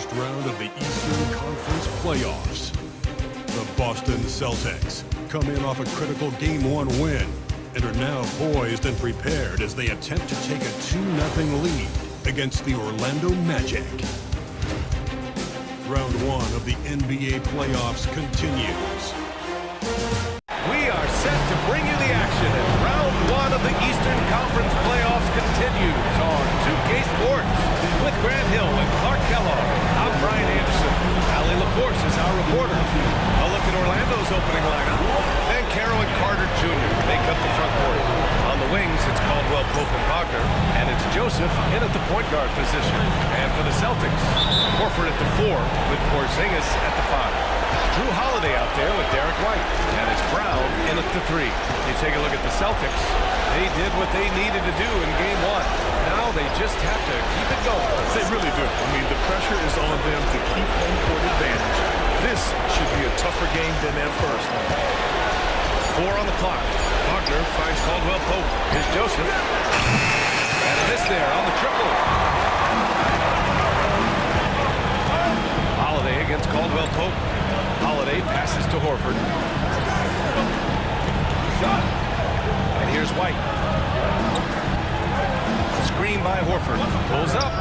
first round of the Eastern Conference playoffs. The Boston Celtics come in off a critical Game 1 win and are now poised and prepared as they attempt to take a 2-0 lead against the Orlando Magic. Round 1 of the NBA playoffs continues. We are set to bring you the action as round 1 of the Eastern Conference playoffs continues on 2K Sports. With Grant Hill and Clark Kellogg, I'm Brian Anderson. Allie LaForce is our reporter. A look at Orlando's opening lineup. Then Carroll and Carter Jr. make up the front court. On the wings, it's Caldwell Pope and Wagner, and it's Joseph in at the point guard position. And for the Celtics, Horford at the 4 with Porzingis at the 5. Drew Holiday out there with Derek White, and it's Brown in at the 3. You take a look at the Celtics. They did what they needed to do in Game 1. Now they just have to keep it going. They really do. I mean, the pressure is on them to keep home court advantage. This should be a tougher game than that first one. 4 on the clock. Wagner finds Caldwell Pope. Here's Joseph. And a miss there on the triple. Holiday against Caldwell Pope. Holiday passes to Horford. Shot. And here's White. Screen by Horford. Pulls up.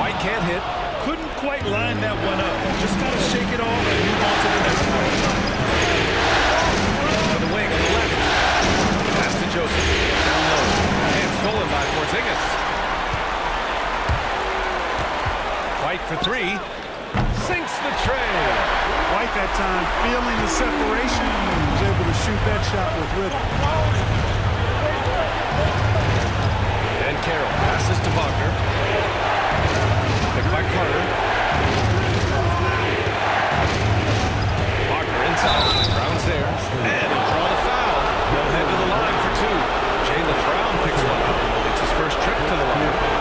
White can't hit. Couldn't quite line that one up. Just got to shake it off and move on to the next one. To the wing on the left. Pass to Joseph. Down low. And stolen by Porzingis. White for 3. Sinks the tray. White that time feeling the separation and was able to shoot that shot with rhythm. And Carroll passes to Wagner. Picked by Carter. Wagner inside. Brown's there. And he'll draw the foul. They'll head to the line for 2. Jaylen Brown picks one up. It's his first trip to the line.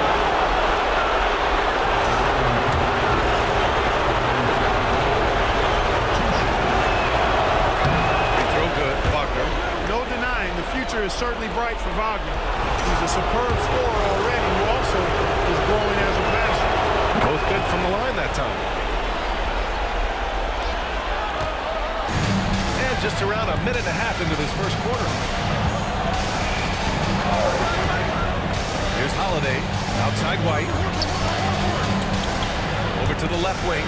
No denying the future is certainly bright for Wagner. He's a superb scorer already who also is growing as a passer. Both good from the line that time. And just around a minute and a half into this first quarter. Here's Holiday, outside White. Over to the left wing.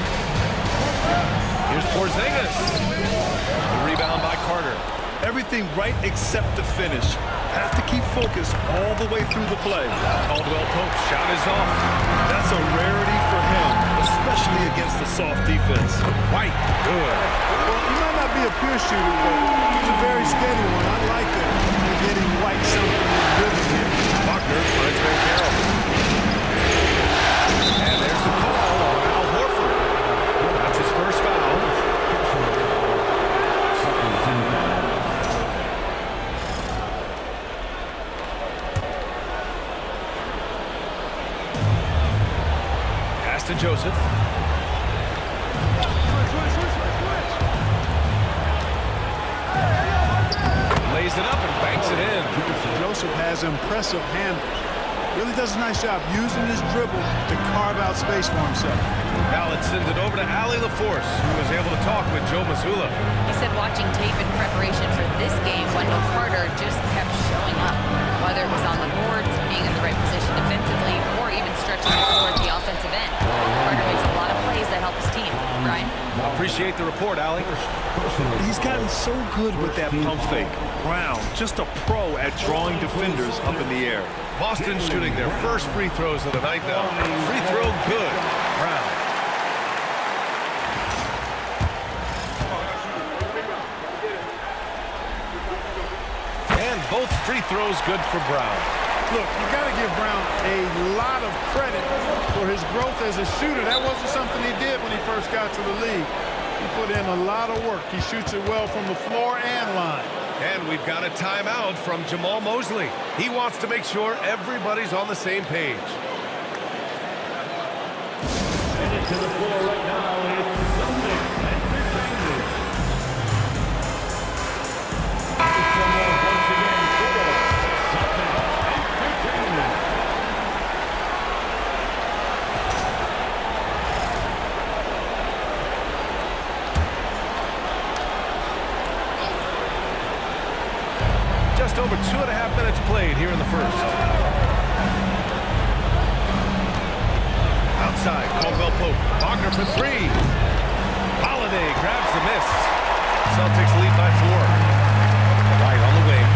Here's Porzingis. The rebound by Carter. Everything right except the finish. Have to keep focused all the way through the play. Caldwell Pope shot is off. That's a rarity for him, especially against the soft defense. White, good. Well, he might not be a pure shooter, but he's a very steady one. I like that. They're getting White something rhythm here. Wagner finds Ben Carroll. And there's the call on Al Horford. That's his first foul. To Joseph. Lays it up and banks it in. Joseph has impressive handles. Really does a nice job using his dribble to carve out space for himself. Now let's send it over to Allie LaForce, who was able to talk with Joe Mazzulla. He said watching tape in preparation for this game, Wendell Carter just kept showing up. Whether it was on the boards, being in the right position defensively, or even stretching the floor at the offensive end. Carter makes a lot of plays that help his team. Brian? Appreciate the report, Allie. He's gotten so good with that pump fake. Brown, just a pro at drawing defenders up in the air. Boston shooting their first free throws of the night now. Free throw good. Brown. And both free throws good for Brown. Look, you got to give Brown a lot of credit for his growth as a shooter. That wasn't something he did when he first got to the league. He put in a lot of work. He shoots it well from the floor and line. And we've got a timeout from Jamal Mosley. He wants to make sure everybody's on the same page. Headed to the floor right now, it's Celtics Entertainment. Once again for Celtics Entertainment. 2.5 minutes played here in the first. Outside, Caldwell Pope. Wagner for three. Holiday grabs the miss. Celtics lead by 4. White on the wing.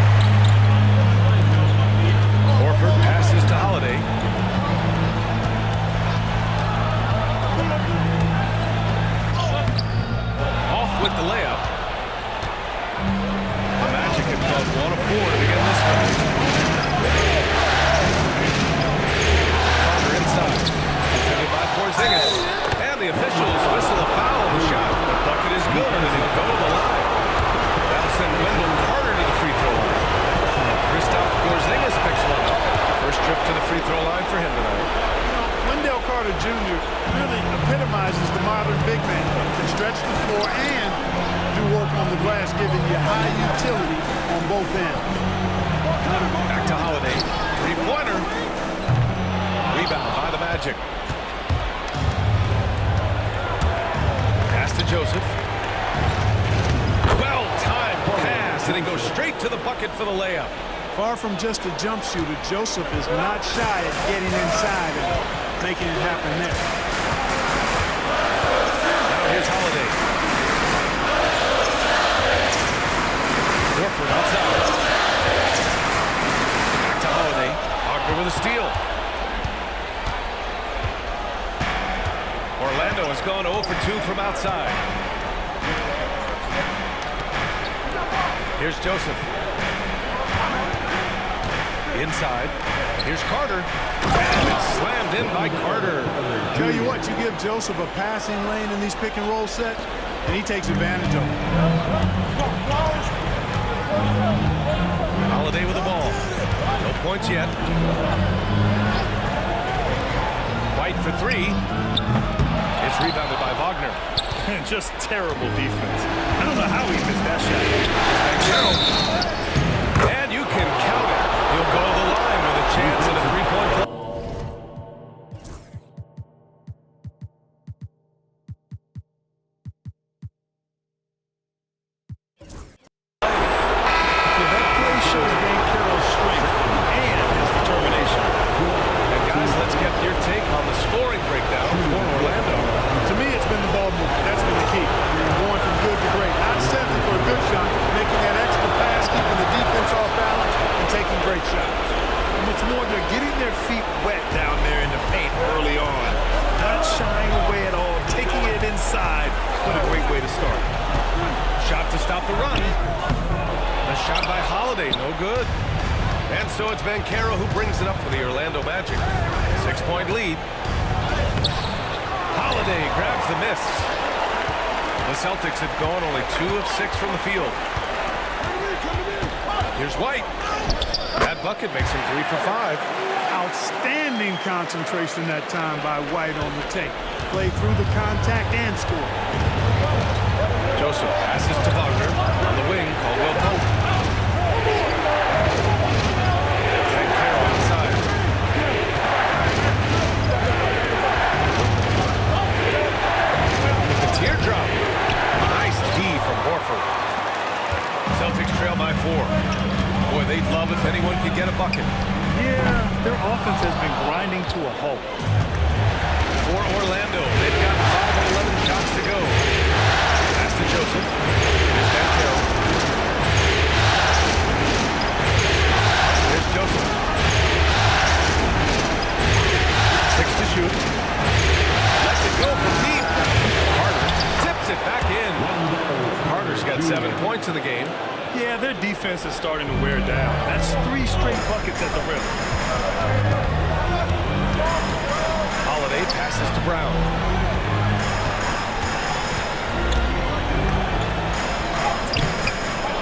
Horford passes to Holiday. Off with the layup. The Magic have gone 1 of 4 to begin this one. Carter inside. Defended by Porzingis. And the officials whistle a foul on the shot. The bucket is good and he'll go to the line. That'll send Wendell Carter to the free throw line. Kristaps Porzingis picks one up. First trip to the free throw line for him tonight. Wendell Carter Jr. really epitomizes the modern big man. Can stretch the floor and do work on the glass, giving you high utility on both ends. Back to Holiday. Three-pointer. Rebound by the Magic. Pass to Joseph. Well-timed pass, and he goes straight to the bucket for the layup. Far from just a jump shooter, Joseph is not shy at getting inside and making it happen there. Now here's Holiday. Horford outside. Back to Holiday. Wagner with a steal. Orlando has gone 0 for 2 from outside. Here's Joseph. Inside. Here's Carter. And it's slammed in by Carter. Tell you what, you give Joseph a passing lane in these pick and roll sets, and he takes advantage of it. Holiday with the ball. No points yet. White for three. It's rebounded by Wagner. Just terrible defense. I don't know how he missed that shot. And you can count it. He'll go to the line with a chance at a three-point play. That play shows Banchero's strength and his determination. And guys, let's get your take on the scoring breakdown for Orlando. To me, it's been the ball movement. That's been the key. Going from good to great. Not settling for a good shot, making that extra pass, keeping the defense off balance, and taking great shots. And what's more, they're getting their feet wet down there in the paint early on. Not shying away at all, taking it inside. What a great way to start. Shot to stop the run. A shot by Holiday, no good. And so it's Banchero who brings it up for the Orlando Magic. 6-point lead. Holiday grabs the miss. The Celtics have gone only 2 of 6 from the field. Here's White. That bucket makes him 3 for 5. Outstanding concentration that time by White on the tape. Play through the contact and score. Joseph passes to Wagner. On the wing, Caldwell Pope. Banchero outside. With the teardrop. Nice D from Horford. Celtics trail by 4. Boy, they'd love if anyone could get a bucket. Yeah, their offense has been grinding to a halt. For Orlando, they've got 5 of 11 shots to go. Pass to Joseph. Here's Banchero. Here's Joseph. 6 to shoot. Lets it go from deep. Carter tips it back in. Carter's got 7 points in the game. Yeah, their defense is starting to wear down. That's 3 straight buckets at the rim. Holiday passes to Brown.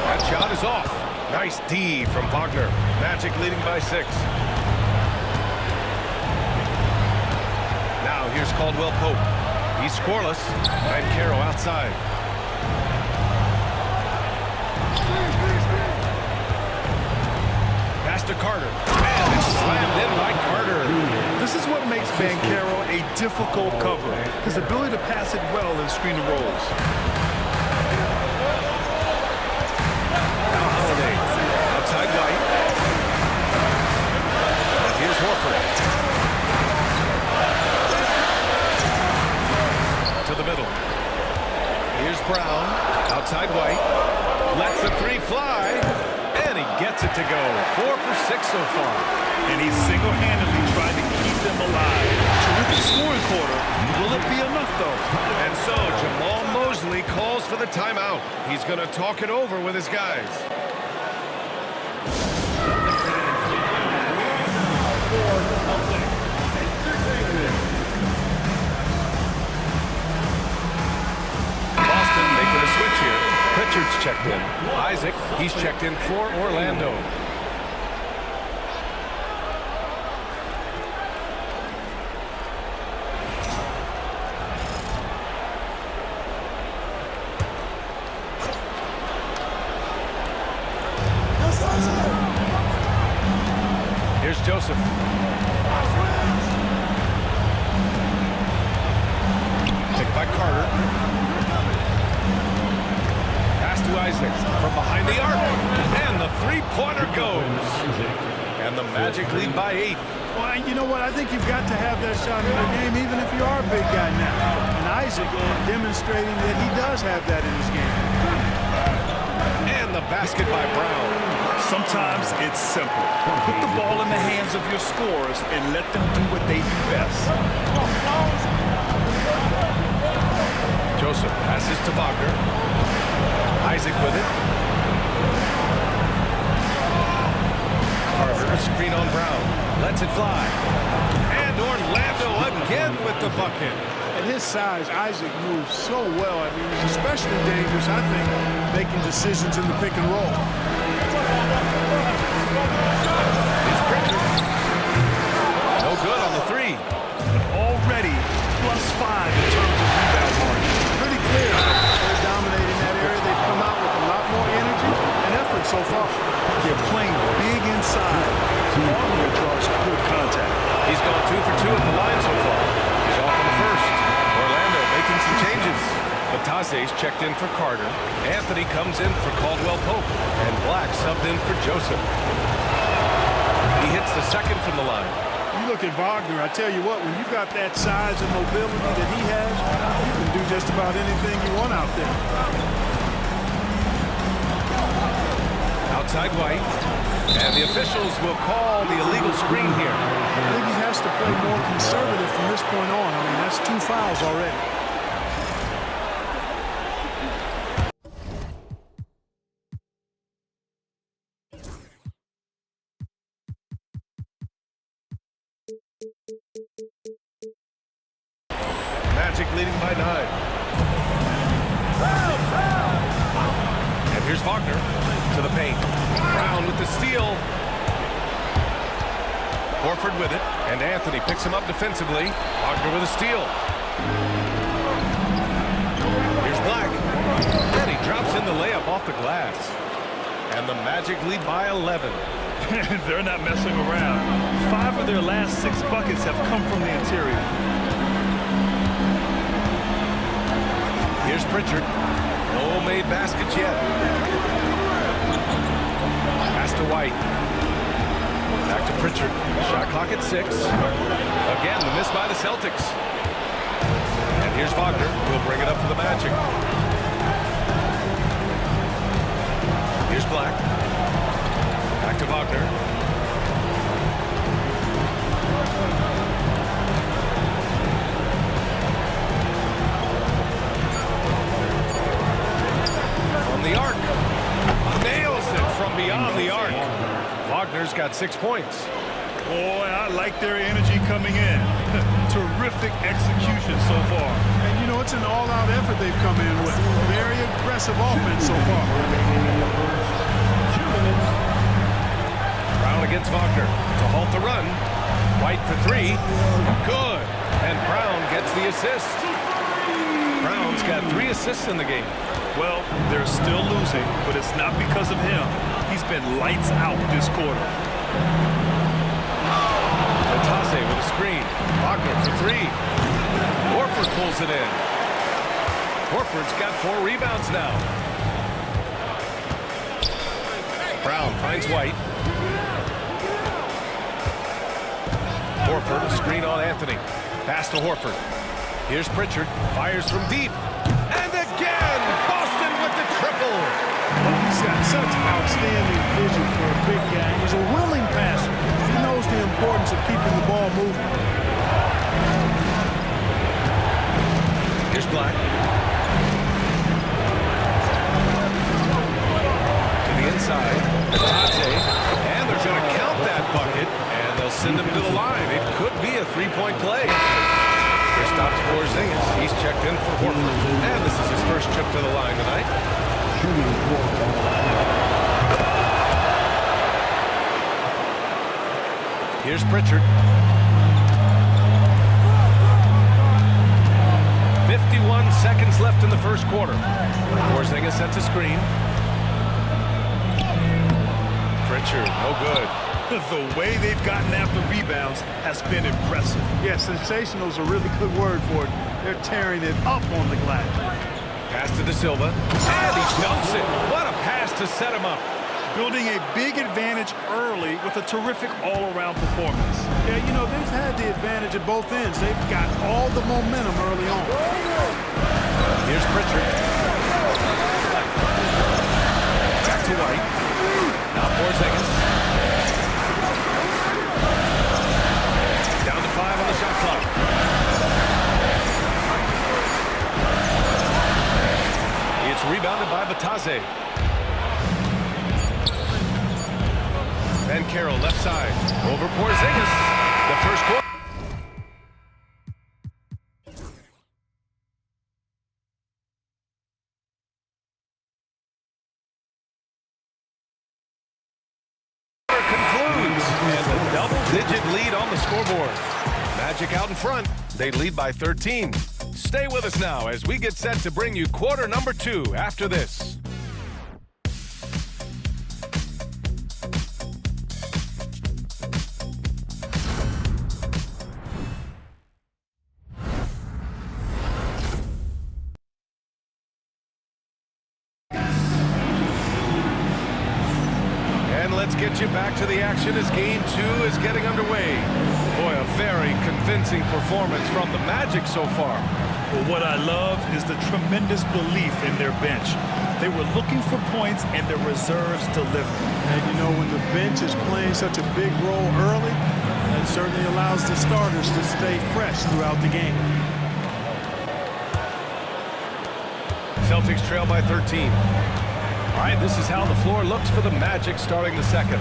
That shot is off. Nice D from Wagner. Magic leading by 6. Now here's Caldwell Pope. He's scoreless. Banchero outside. Pass to Carter. And it's slammed in by Carter. This is what makes Banchero a difficult cover. His ability to pass it well in screen and rolls. Now Holiday. Outside White. Brown. Outside White. Lets the three fly. And he gets it to go. 4 for 6 so far. And he's single-handedly trying to keep them alive. Terrific scoring quarter. Will it be enough, though? And so Jamal Mosley calls for the timeout. He's going to talk it over with his guys. Boston making a switch here. Pritchard's checked in. Isaac, he's checked in for Orlando. Here's Joseph. Picked by Carter. Pass to Isaac from behind the arc. And the three-pointer goes. And the Magic lead by 8. Well, you know what? I think you've got to have that shot in the game, even if you are a big guy now. And Isaac demonstrating that he does have that in his game. And the basket by Brown. Sometimes it's simple. Put the ball in the hands of your scorers and let them do what they do best. Joseph passes to Wagner. Isaac with it. Carter, a screen on Brown. Lets it fly. And Orlando again with the bucket. At his size, Isaac moves so well. I mean, he's especially dangerous, I think, making decisions in the pick and roll. Here's Pritchard. No good on the three. Already +5 in terms of rebound margin. Pretty clear. They're dominating that area. They've come out with a lot more energy and effort so far. They're playing big inside. Wagner draws good contact. He's gone 2 for 2 at the line so far. He's off on the first. Orlando making some changes. Batase's checked in for Carter. Anthony comes in for Caldwell Pope. And Black subbed in for Joseph. He hits the second from the line. You look at Wagner, I tell you what, when you've got that size and mobility that he has, you can do just about anything you want out there. Outside White. And the officials will call the illegal screen here. I think he has to play more conservative from this point on. I mean, that's 2 fouls already. Magic leading by 9. And here's Wagner to the paint. Brown with the steal. Horford with it. And Anthony picks him up defensively. Wagner with a steal. Here's Black. And he drops in the layup off the glass. And the Magic lead by 11. They're not messing around. 5 of their last 6 buckets have come from the interior. Here's Pritchard. No made baskets yet. Pass to White. Back to Pritchard. Shot clock at 6. Again, the miss by the Celtics. And here's Wagner. He'll bring it up for the Magic. Here's Black. Back to Wagner. From the arc. Nails it from beyond the arc. Wagner's got 6 points. Boy, I like their energy coming in. Terrific execution so far. And, you know, it's an all-out effort they've come in with. Very aggressive offense so far. Brown against Wagner to halt the run. White for 3. Good. And Brown gets the assist. Brown's got 3 assists in the game. Well, they're still losing, but it's not because of him. He's been lights out this quarter. Batase with a screen. Wagner for 3. Horford pulls it in. Horford's got 4 rebounds now. Brown finds White. Horford, a screen on Anthony. Pass to Horford. Here's Pritchard. Fires from deep. And again! such outstanding vision for a big guy. He's a willing passer. He knows the importance of keeping the ball moving. Here's Black. To the inside. Batadze. And they're going to count that bucket. And they'll send him to the line. It could be a three-point play. Here stops Porzingis. He's checked in for Horford. And this is his first trip to the line tonight. Here's Pritchard. 51 seconds left in the first quarter. Porzingis sets a screen. Pritchard, no good. The way they've gotten after rebounds has been impressive. Yeah, sensational is a really good word for it. They're tearing it up on the glass. Pass to De Silva. And he dumps it. What a pass to set him up. Building a big advantage early with a terrific all-around performance. Yeah, you know, they've had the advantage at both ends. They've got all the momentum early on. Here's Pritchard. Back to White. Now Porzingis. Down to 5 on the shot clock. It's rebounded by Batadze. Banchero left side. Over Porzingis. The first quarter. Concludes. And the double-digit lead on the scoreboard. Magic out in front. They lead by 13. Stay with us now as we get set to bring you quarter number 2 after this. Let's get you back to the action as Game 2 is getting underway. Boy, a very convincing performance from the Magic so far. Well, what I love is the tremendous belief in their bench. They were looking for points, and their reserves delivered. And you know, when the bench is playing such a big role early, that certainly allows the starters to stay fresh throughout the game. Celtics trail by 13. All right, this is how the floor looks for the Magic starting the second.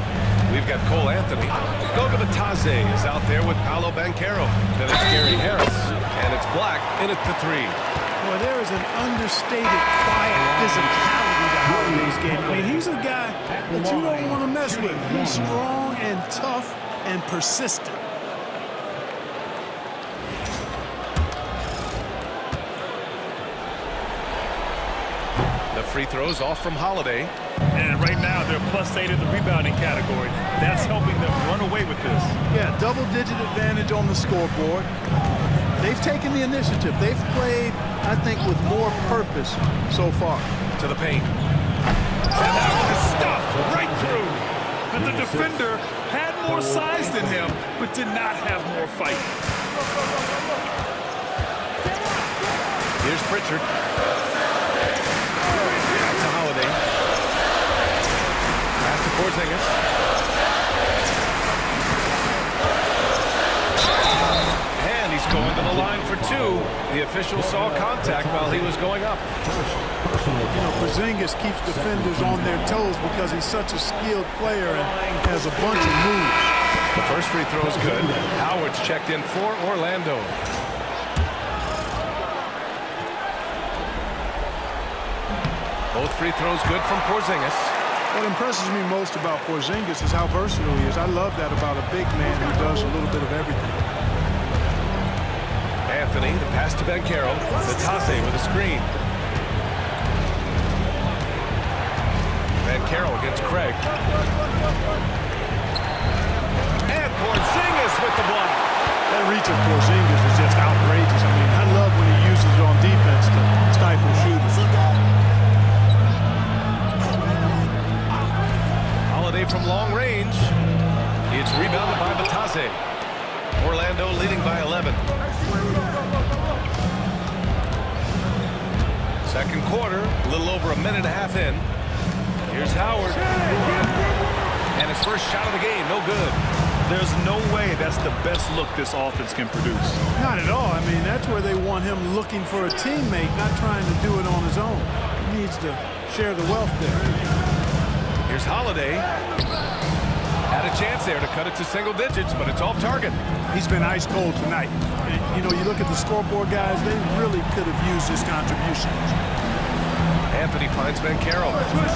We've got Cole Anthony. Goga Batadze is out there with Paolo Banchero. Then it's Gary Harris. And it's Black in at the 3. Well, there is an understated, quiet physicality to Holiday's game. I mean, he's a guy that you don't want to mess with. He's strong and tough and persistent. Free throws off from Holiday. And right now, they're +8 in the rebounding category. That's helping them run away with this. Yeah, double-digit advantage on the scoreboard. They've taken the initiative. They've played, I think, with more purpose so far. To the paint. And that was stuffed right through. And the defender had more size than him, but did not have more fight. Here's Pritchard. Porzingis. And he's going to the line for 2. The official saw contact while he was going up. You know, Porzingis keeps defenders on their toes because he's such a skilled player and has a bunch of moves. The first free throw is good. Howard's checked in for Orlando. Both free throws good from Porzingis. What impresses me most about Porzingis is how versatile he is. I love that about a big man who does a little bit of everything. Anthony, the pass to Banchero. Batadze with a screen. Banchero against Craig. And Porzingis with the block. That reach of Porzingis is just outrageous. I mean, I love when he uses it on defense to stifle shooters. From long range. It's rebounded by Batadze. Orlando leading by 11. Second quarter, a little over a minute and a half in. Here's Howard. And his first shot of the game, no good. There's no way that's the best look this offense can produce. Not at all. I mean, that's where they want him looking for a teammate, not trying to do it on his own. He needs to share the wealth there. Here's Holiday. Had a chance there to cut it to single digits, but it's off target. He's been ice cold tonight. And, you know, you look at the scoreboard, guys, they really could have used his contribution. Anthony finds Banchero. Switch.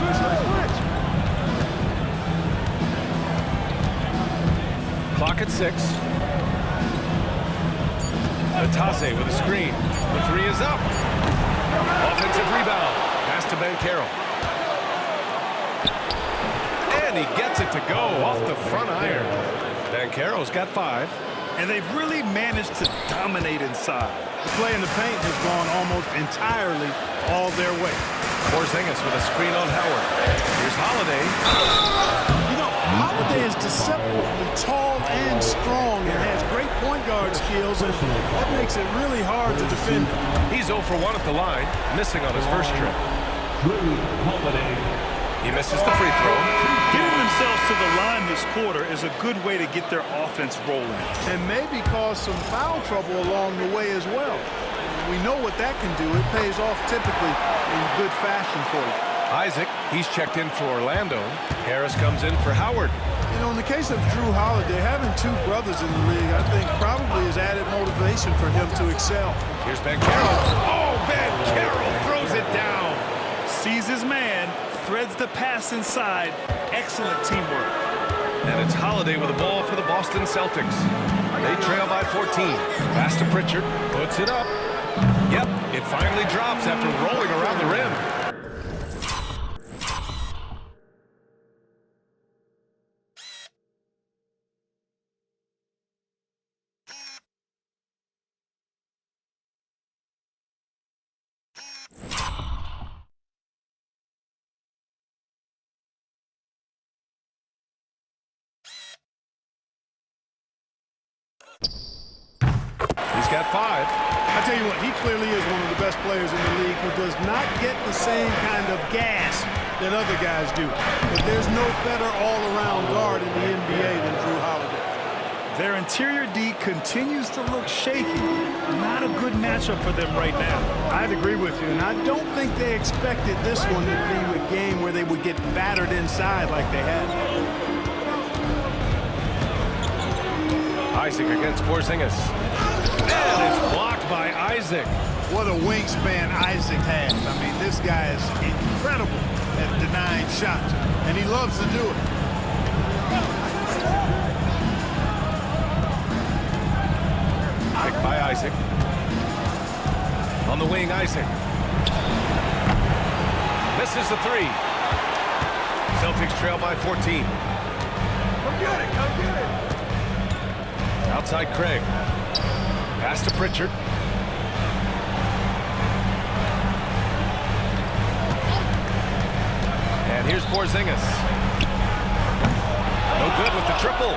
Clock at 6. Atase with a screen. The three is up. Offensive rebound. Pass to Banchero. And he gets it to go off the front iron. Banchero's got 5. And they've really managed to dominate inside. The play in the paint has gone almost entirely all their way. Porzingis with a screen on Howard. Here's Holiday. You know, Holiday is deceptively tall and strong and has great point guard skills, and that makes it really hard to defend him. He's 0 for 1 at the line, missing on his first trip. He misses the free throw. Getting themselves to the line this quarter is a good way to get their offense rolling. And maybe cause some foul trouble along the way as well. We know what that can do. It pays off typically in good fashion for you. Isaac, he's checked in for Orlando. Harris comes in for Howard. You know, in the case of Drew Holiday, having 2 brothers in the league, I think probably is added motivation for him to excel. Here's Banchero. Oh, Banchero throws it down. Sees his man, threads the pass inside. Excellent teamwork. And it's Holiday with the ball for the Boston Celtics. They trail by 14. Pass to Pritchard. Puts it up. Yep, it finally drops after rolling around the rim. He's got 5. I tell you what, he clearly is one of the best players in the league who does not get the same kind of gas that other guys do. But there's no better all-around guard in the NBA than Drew Holiday. Their interior D continues to look shaky. Not a good matchup for them right now. I'd agree with you, and I don't think they expected this one to be a game where they would get battered inside like they had. Isaac against Porzingis. And it's blocked by Isaac. What a wingspan Isaac has. I mean, this guy is incredible at denying shots, and he loves to do it. Picked by Isaac. On the wing, Isaac. Misses the 3. Celtics trail by 14. Come get it, come get it. Outside Craig. Pass to Pritchard. And here's Porzingis. No good with the triple.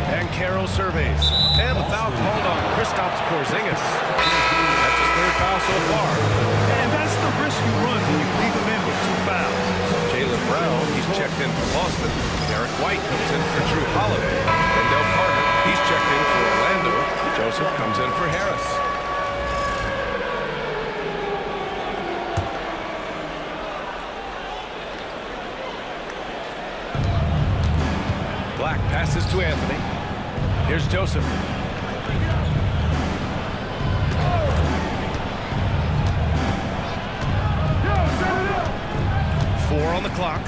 Banchero surveys. And the foul called on Kristaps Porzingis. That's his 3rd foul so far. And that's the risk you run when you leave him in with 2 fouls. Jaylen Brown, he's checked in for Boston. Derek White comes in for Drew Holiday. Wendell Carter, he's checked in for Orlando. Joseph comes in for Harris. Black passes to Anthony. Here's Joseph. On the clock.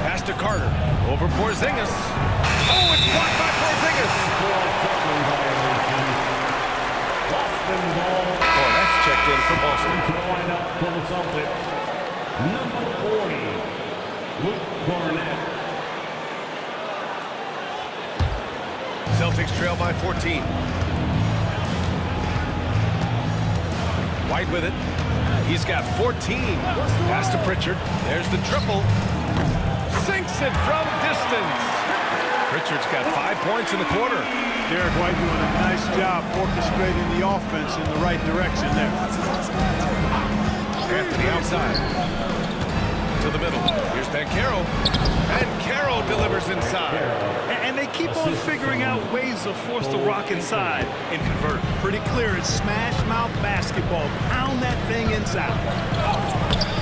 Pass to Carter. Over Porzingis. Oh, it's blocked by Porzingis. Oh, that's checked in for Boston. Throwing up for the Celtics. Number 40, Luke Barnett. Celtics trail by 14. White with it. He's got 14. Pass to Pritchard. There's the triple. Sinks it from distance. Pritchard's got 5 points in the quarter. Derek White doing a nice job orchestrating the offense in the right direction there. Anthony outside. To the middle. Here's Banchero. Banchero delivers inside. And they keep on figuring out ways to force the rock inside and convert. Pretty clear. It's smash mouth basketball. Pound that thing inside.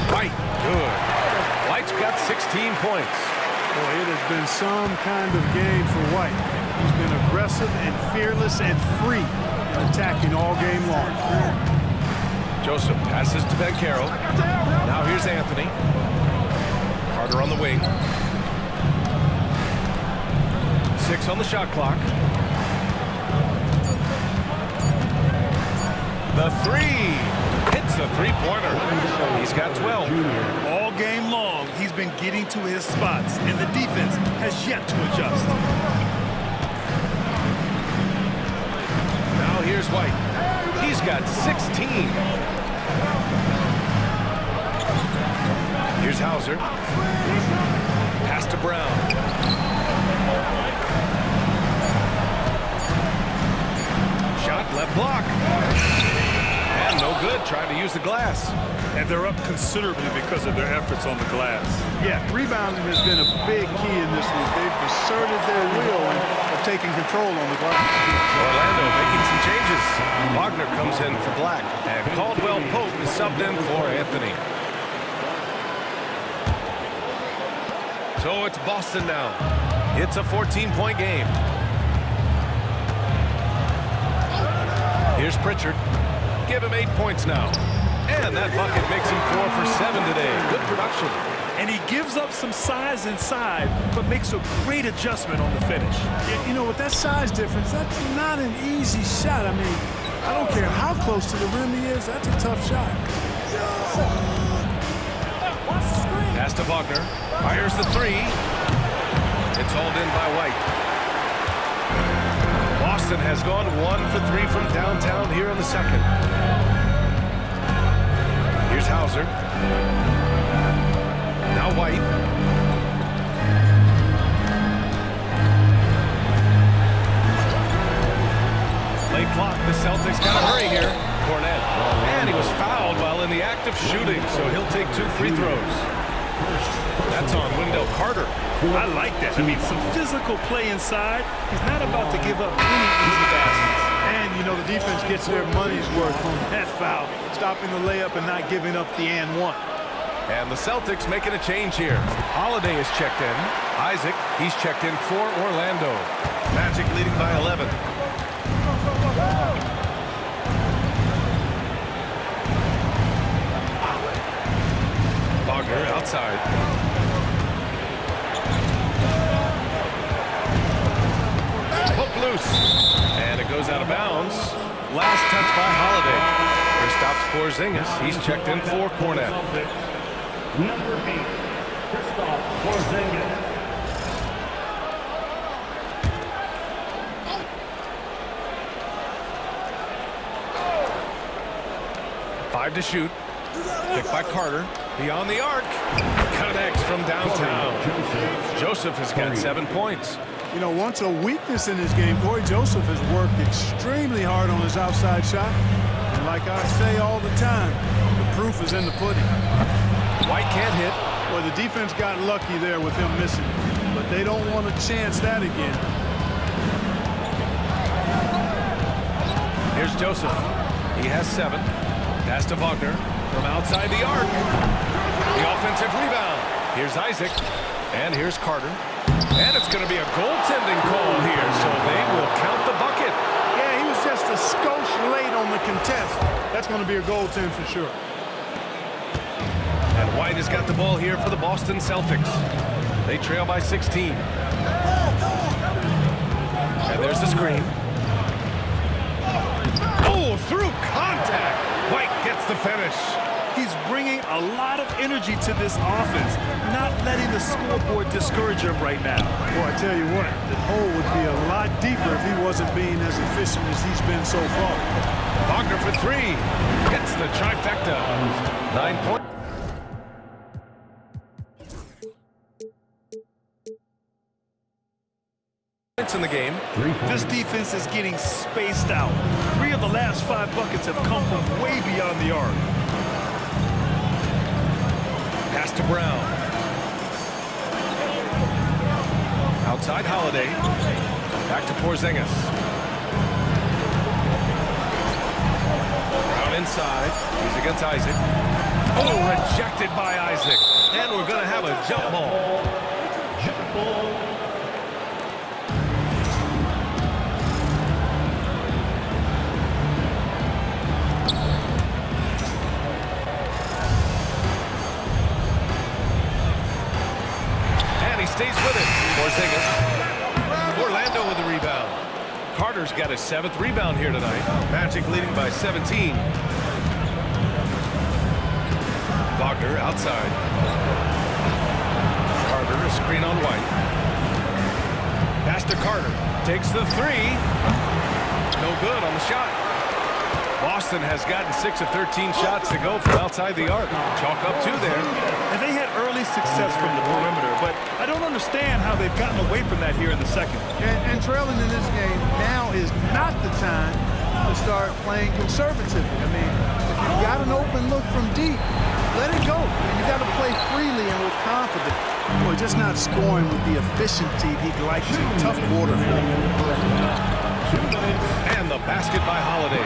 White, good. White's got 16 points. Boy, it has been some kind of game for White. He's been aggressive and fearless and free in attacking all game long. Joseph passes to Banchero. Now here's Anthony. Carter on the wing. 6 on the shot clock. The three. Hits the three-pointer. He's got 12. All game long, he's been getting to his spots, and the defense has yet to adjust. Now here's White. He's got 16. Here's Hauser. Pass to Brown. Shot left block. And no good, trying to use the glass. And they're up considerably because of their efforts on the glass. Yeah, rebounding has been a big key in this one. They've asserted their will and have taken control on the glass. Orlando making some changes. Wagner comes in for Black, and Caldwell Pope is subbed in for Anthony. So it's Boston now. It's a 14-point game. Here's Pritchard. Give him 8 points now. And that bucket makes him 4 for 7 today. Good production. And he gives up some size inside, but makes a great adjustment on the finish. You know, with that size difference, that's not an easy shot. I mean, I don't care how close to the rim he is. That's a tough shot. Pass to Wagner. Fires the three. It's hauled in by White. Boston has gone 1 for 3 from downtown here in the second. Here's Hauser. Now White. Late clock. The Celtics got to hurry here. Cornette. And he was fouled while in the act of shooting, so he'll take 2 free throws. That's on Wendell Carter. I like that. I mean, some physical play inside. He's not about to give up any easy baskets. And, you know, the defense gets their money's worth from that foul, stopping the layup and not giving up the and one. And the Celtics making a change here. Holiday is checked in. Isaac, he's checked in for Orlando. Magic leading by 11. Wagner outside. Hook loose. And it goes out of bounds. Last touch by Holiday. Kristaps Porzingis. He's checked in for Cornette. Number 8, Kristaps Porzingis. Five to shoot. Picked by Carter. Beyond the arc. Connects from downtown. Joseph has got 7 points. You know, once a weakness in this game, Corey Joseph has worked extremely hard on his outside shot. And like I say all the time, the proof is in the pudding. White can't hit. Well, the defense got lucky there with him missing. But they don't want to chance that again. Here's Joseph. He has 7. Pass to Wagner from outside the arc. The offensive rebound. Here's Isaac. And here's Carter. And it's going to be a goaltending call here, so they will count the bucket. Yeah, he was just a skosh late on the contest. That's going to be a goaltend for sure. And White has got the ball here for the Boston Celtics. They trail by 16. And there's the screen. Oh, through contact. White gets the finish. He's bringing a lot of energy to this offense, not letting the scoreboard discourage him right now. Boy, I tell you what, the hole would be a lot deeper if he wasn't being as efficient as he's been so far. Wagner for 3. Hits the trifecta. 9 points. In the game. This defense is getting spaced out. 3 of the last 5 buckets have come from way beyond the arc. Pass to Brown. Outside Holiday. Back to Porzingis. Brown inside. He's against Isaac. Oh, rejected by Isaac. And we're going to have a jump ball. Jump ball. Stays with it. Porzingis. Orlando with the rebound. Carter's got his 7th rebound here tonight. Magic leading by 17. Wagner outside. Carter, a screen on White. Pass to Carter. Takes the 3. No good on the shot. Boston has gotten 6 of 13 shots to go from outside the arc. Chalk up 2 there. And they had early success from the perimeter, but I don't understand how they've gotten away from that here in the second. And trailing in this game now is not the time to start playing conservatively. I mean, if you've got an open look from deep, let it go. You got to play freely and with confidence. Boy, just not scoring with the efficiency he'd like to. Tough quarter for him. And the basket by Holiday.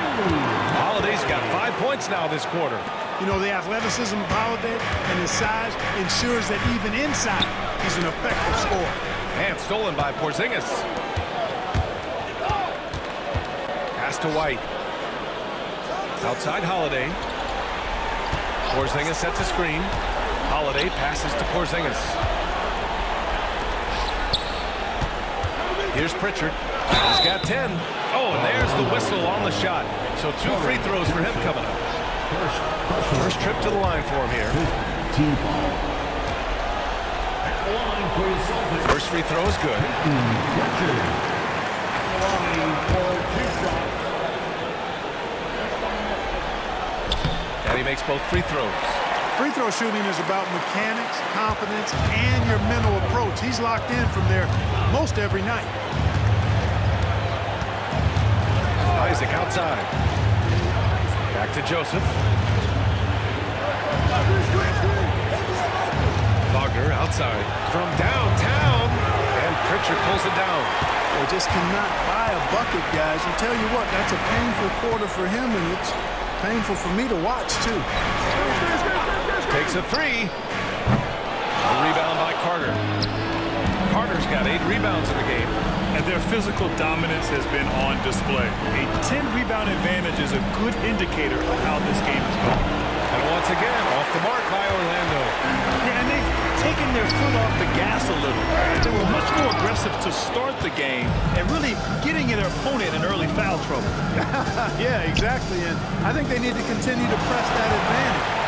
Holiday's got 5 points now this quarter. You know, the athleticism of Holiday and his size ensures that even inside, he's an effective scorer. And stolen by Porzingis. Pass to White. Outside Holiday. Porzingis sets a screen. Holiday passes to Porzingis. Here's Pritchard. He's got 10. Oh, and there's the whistle on the shot. So 2 free throws for him coming up. First trip to the line for him here. Team foul. At the line for the Celtics. First free throw is good. Pritchard. Line for 2 shots. And he makes both free throws. Free throw shooting is about mechanics, confidence, and your mental approach. He's locked in from there most every night. Isaac outside. Back to Joseph. Wagner outside. From downtown. And Pritchard pulls it down. They just cannot buy a bucket, guys. And tell you what, that's a painful quarter for him, and it's painful for me to watch, too. Takes a 3. A rebound by Carter. Carter's got 8 rebounds in the game. And their physical dominance has been on display. A 10-rebound advantage is a good indicator of how this game is going. And once again, off the mark by Orlando. Yeah, and they've taken their foot off the gas a little. They were much more aggressive to start the game and really getting their opponent in early foul trouble. Yeah, exactly. And I think they need to continue to press that advantage.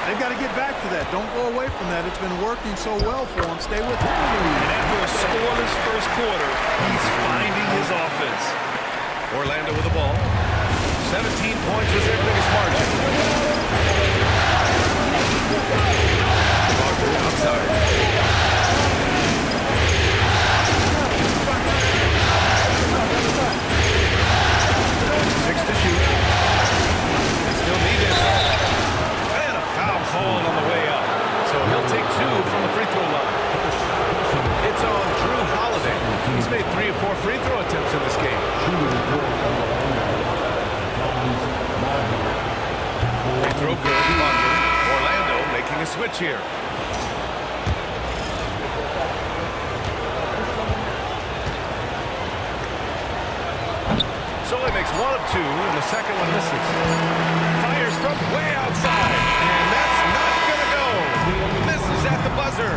They've got to get back to that. Don't go away from that. It's been working so well for them. Stay with it. And after a scoreless first quarter, he's finding his offense. Orlando with the ball. 17 points was their biggest margin. Wagner outside. 6 to shoot. They still need it. And a foul called on the way up. So he'll take 2 from the free throw line. It's on Drew Holiday. He's made 3 or 4 free throw attempts in this game. Free throw good. Orlando making a switch here. Soli makes 1 of 2, and the second one misses. Fires from way outside, and that's not going to go. Misses at the buzzer.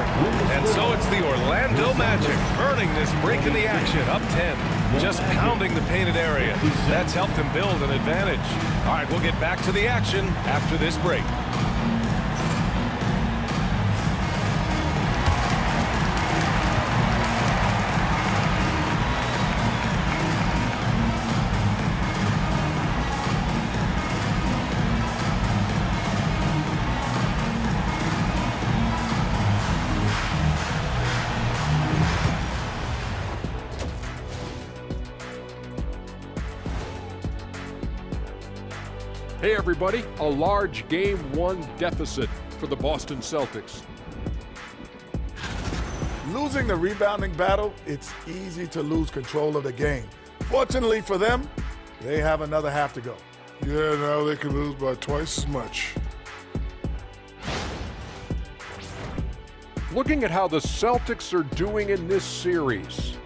And so it's the Orlando Magic earning this break in the action, up 10. Just pounding the painted area. That's helped them build an advantage. All right, we'll get back to the action after this break. Hey everybody, a large Game 1 deficit for the Boston Celtics. Losing the rebounding battle, it's easy to lose control of the game. Fortunately for them, they have another half to go. Yeah, now they can lose by twice as much. Looking at how the Celtics are doing in this series.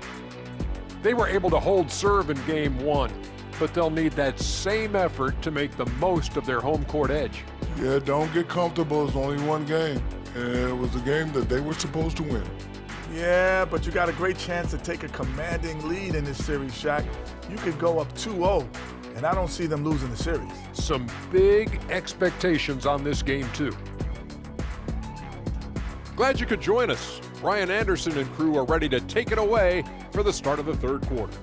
They were able to hold serve in Game 1, but they'll need that same effort to make the most of their home court edge. Yeah, don't get comfortable. It's only one game. And it was a game that they were supposed to win. Yeah, but you got a great chance to take a commanding lead in this series, Shaq. You could go up 2-0, and I don't see them losing the series. Some big expectations on this game, too. Glad you could join us. Ryan Anderson and crew are ready to take it away for the start of the third quarter.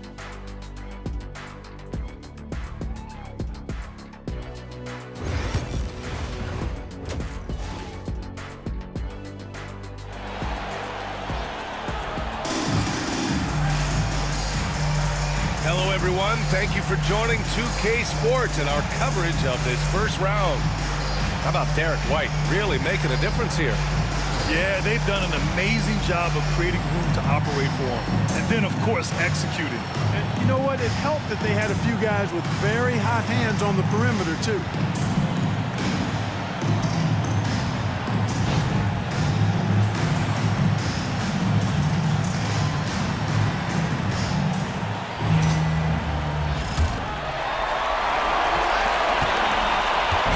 Hello, everyone. Thank you for joining 2K Sports and our coverage of this first round. How about Derek White really making a difference here? Yeah, they've done an amazing job of creating room to operate for him. And then, of course, executing. And you know what? It helped that they had a few guys with very hot hands on the perimeter, too.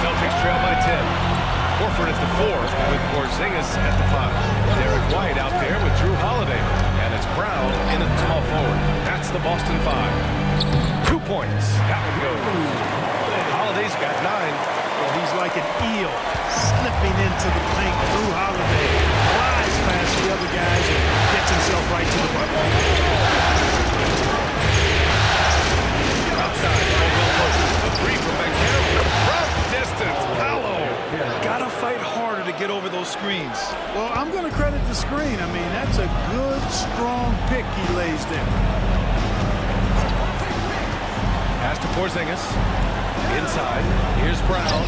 Celtics trail by 10. Horford at the 4 with Porzingis at the 5. Derek White out there with Drew Holiday. And it's Brown in at small forward. That's the Boston 5. 2 points. That one goes. Holiday's got 9. Well, he's like an eel slipping into the paint. Drew Holiday flies past the other guys and gets himself right to the bucket. Outside, Caldwell Pope. The 3 from Banchero. From distance, Paolo. Gotta fight harder to get over those screens. Well, I'm going to credit the screen. I mean, that's a good, strong pick he lays there. Pass to Porzingis. Inside. Here's Brown.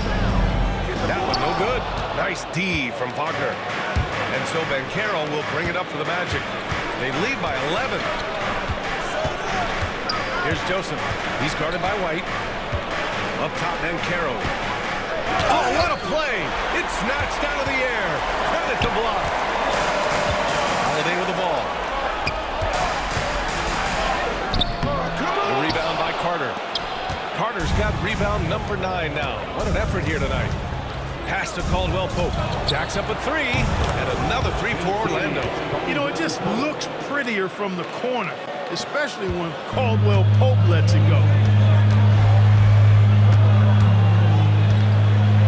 That one no good. Nice D from Wagner. And so Banchero will bring it up for the Magic. They lead by 11. Here's Joseph. He's guarded by White. Up top, Banchero. Oh, what a play! It's snatched out of the air. Credit to block. Holiday with the ball. The rebound by Carter. Carter's got rebound number 9 now. What an effort here tonight. Pass to Caldwell Pope. Jacks up a 3, and another 3 for Orlando. You know, it just looks prettier from the corner, especially when Caldwell Pope lets it go.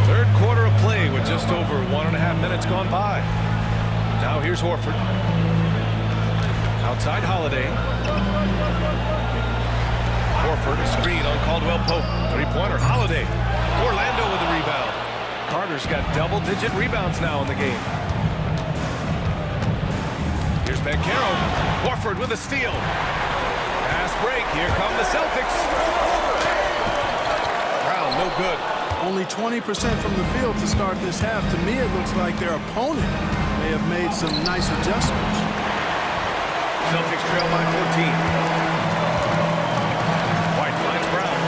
Third quarter of play with just over 1.5 minutes gone by. Now here's Horford. Outside Holiday. Horford, screen on Caldwell Pope. 3-pointer, Holiday. Orlando with the rebound. Carter's got double-digit rebounds now in the game. Here's Banchero. Horford with a steal. Pass break. Here come the Celtics. Brown, no good. Only 20% from the field to start this half. To me, it looks like their opponent may have made some nice adjustments. Celtics trail by 14. White finds Brown.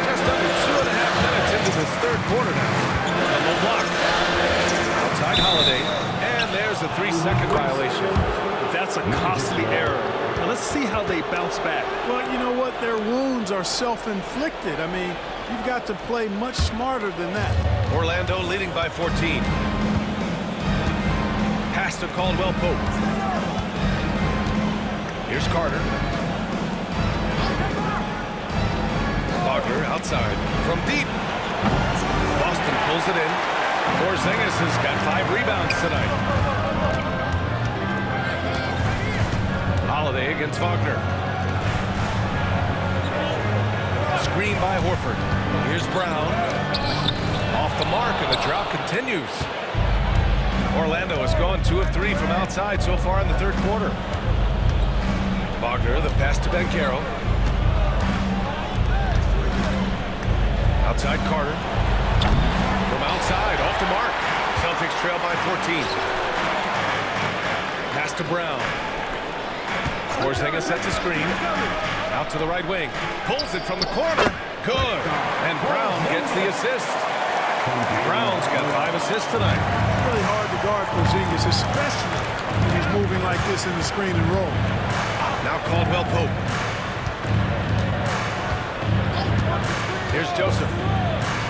Just under 2.5 minutes into this third quarter now. A low block. Outside Holiday. And there's a 3-second violation. That's a costly error. Now let's see how they bounce back. Well, you know what? Their wounds are self-inflicted. I mean, you've got to play much smarter than that. Orlando leading by 14. Pass to Caldwell Pope. Here's Carter. Wagner outside. From deep. Boston pulls it in. Porzingis has got 5 rebounds tonight. Holiday against Wagner. Screen by Horford. Here's Brown. Off the mark, and the drought continues. Orlando has gone 2 of 3 from outside so far in the third quarter. Wagner, the pass to Banchero. Outside Carter. From outside, off the mark. Celtics trail by 14. Pass to Brown. Porzingis sets a screen. Out to the right wing. Pulls it from the corner. Good. And Brown gets the assist. Brown's got 5 assists tonight. Really hard to guard Porzingis, especially when he's moving like this in the screen and roll. Now Caldwell Pope. Here's Joseph.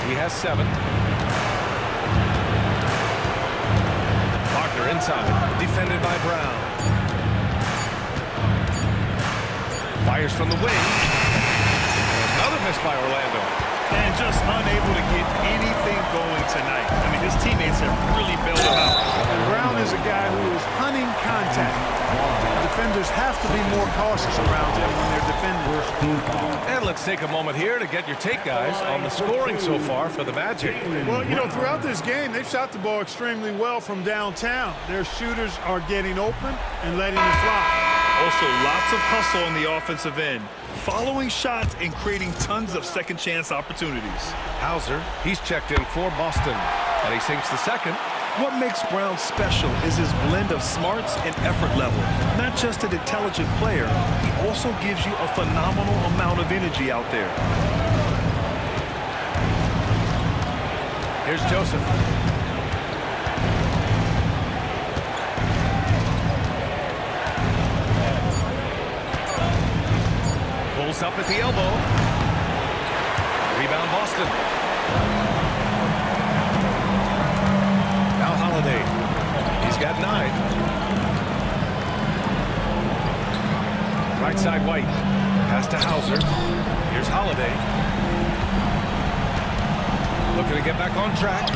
He has 7. Parker inside. Defended by Brown. Fires from the wing. Another miss by Orlando. And just unable to get anything going tonight. I mean, his teammates have really bailed him out. And Brown is a guy who is hunting contact. Defenders have to be more cautious around him when they're defending. And let's take a moment here to get your take, guys, on the scoring so far for the Magic. Well, you know, throughout this game, they've shot the ball extremely well from downtown. Their shooters are getting open and letting it fly. Also, lots of hustle on the offensive end, following shots and creating tons of second-chance opportunities. Hauser, he's checked in for Boston, and he sinks the second. What makes Brown special is his blend of smarts and effort level. Not just an intelligent player, he also gives you a phenomenal amount of energy out there. Here's Joseph. Pulls up at the elbow. Rebound Boston. Now Holiday. He's got 9. Right side White. Pass to Hauser. Here's Holiday. Looking to get back on track.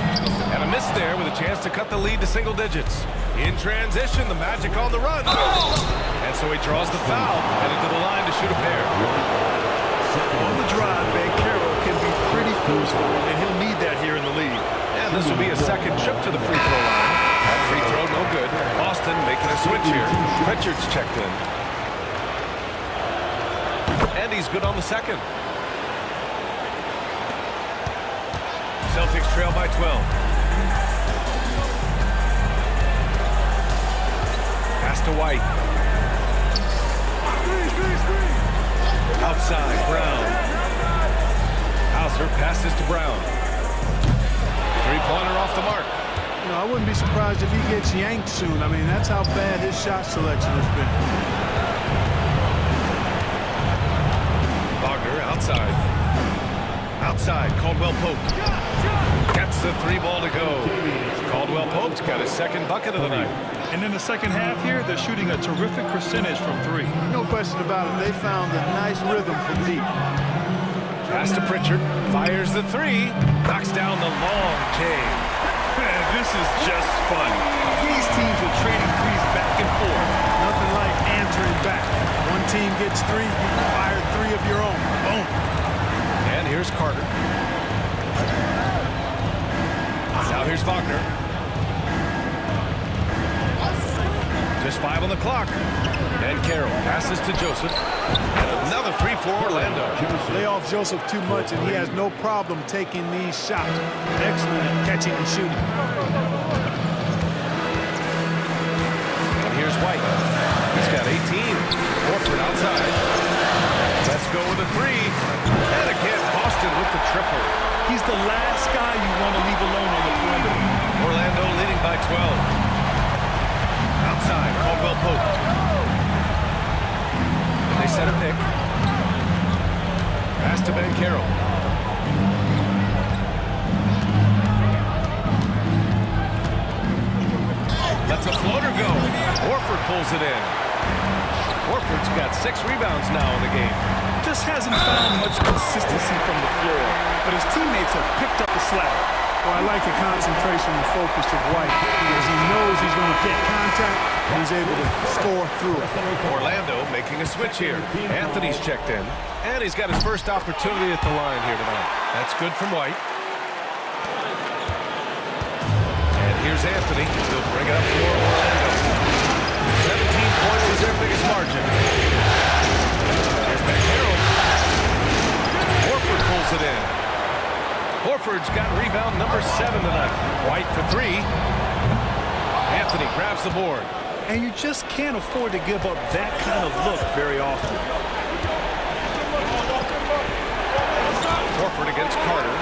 And a miss there with a chance to cut the lead to single digits. In transition, the Magic on the run. And so he draws the foul, headed to the line to shoot a pair. On the drive, Banchero can be pretty forceful, and he'll need that here in the league. And this will be a second trip to the free throw line. That free throw, no good. Boston making a switch here. Pritchard's checked in. And he's good on the second. Celtics trail by 12. Pass to White. Outside, Brown. Hauser passes to Brown. Three-pointer off the mark. You know, I wouldn't be surprised if he gets yanked soon. I mean, that's how bad his shot selection has been. Wagner outside. Outside, Caldwell Pope. Gets the 3 ball to go. Caldwell Pope's got his second bucket of the night. And in the second half here, they're shooting a terrific percentage from 3. No question about it. They found a nice rhythm from deep. Pass to Pritchard. Fires the 3. Knocks down the long J. Man, this is just fun. These teams are trading threes back and forth. Nothing like answering back. One team gets 3, you can fire 3 of your own. Boom. And here's Carter. Now here's Wagner. Just 5 on the clock. And Carroll passes to Joseph. And another 3 for Orlando. Lay off Joseph too much, and he has no problem taking these shots. Excellent at catching and shooting. And here's White. He's got 18. Horford outside. Let's go with a 3. And again, Boston with the triple. He's the last guy you want to leave alone on the perimeter. Orlando leading by 12. Outside, Caldwell Pope. They set a pick. Pass to Banchero. Lets a floater go. Horford pulls it in. Horford's got 6 rebounds now in the game. Just hasn't found much consistency from the floor, but his teammates have picked up the slack. Well, I like the concentration and focus of White because he knows he's going to get contact and he's able to score through it. Orlando making a switch here. Anthony's checked in, and he's got his first opportunity at the line here tonight. That's good from White. And here's Anthony. He'll bring it up for Orlando. 17 points is their biggest margin. Here's Banchero. Horford pulls it in. Horford's got rebound number 7 tonight. White for 3. Anthony grabs the board. And you just can't afford to give up that kind of look very often. Horford against Carter.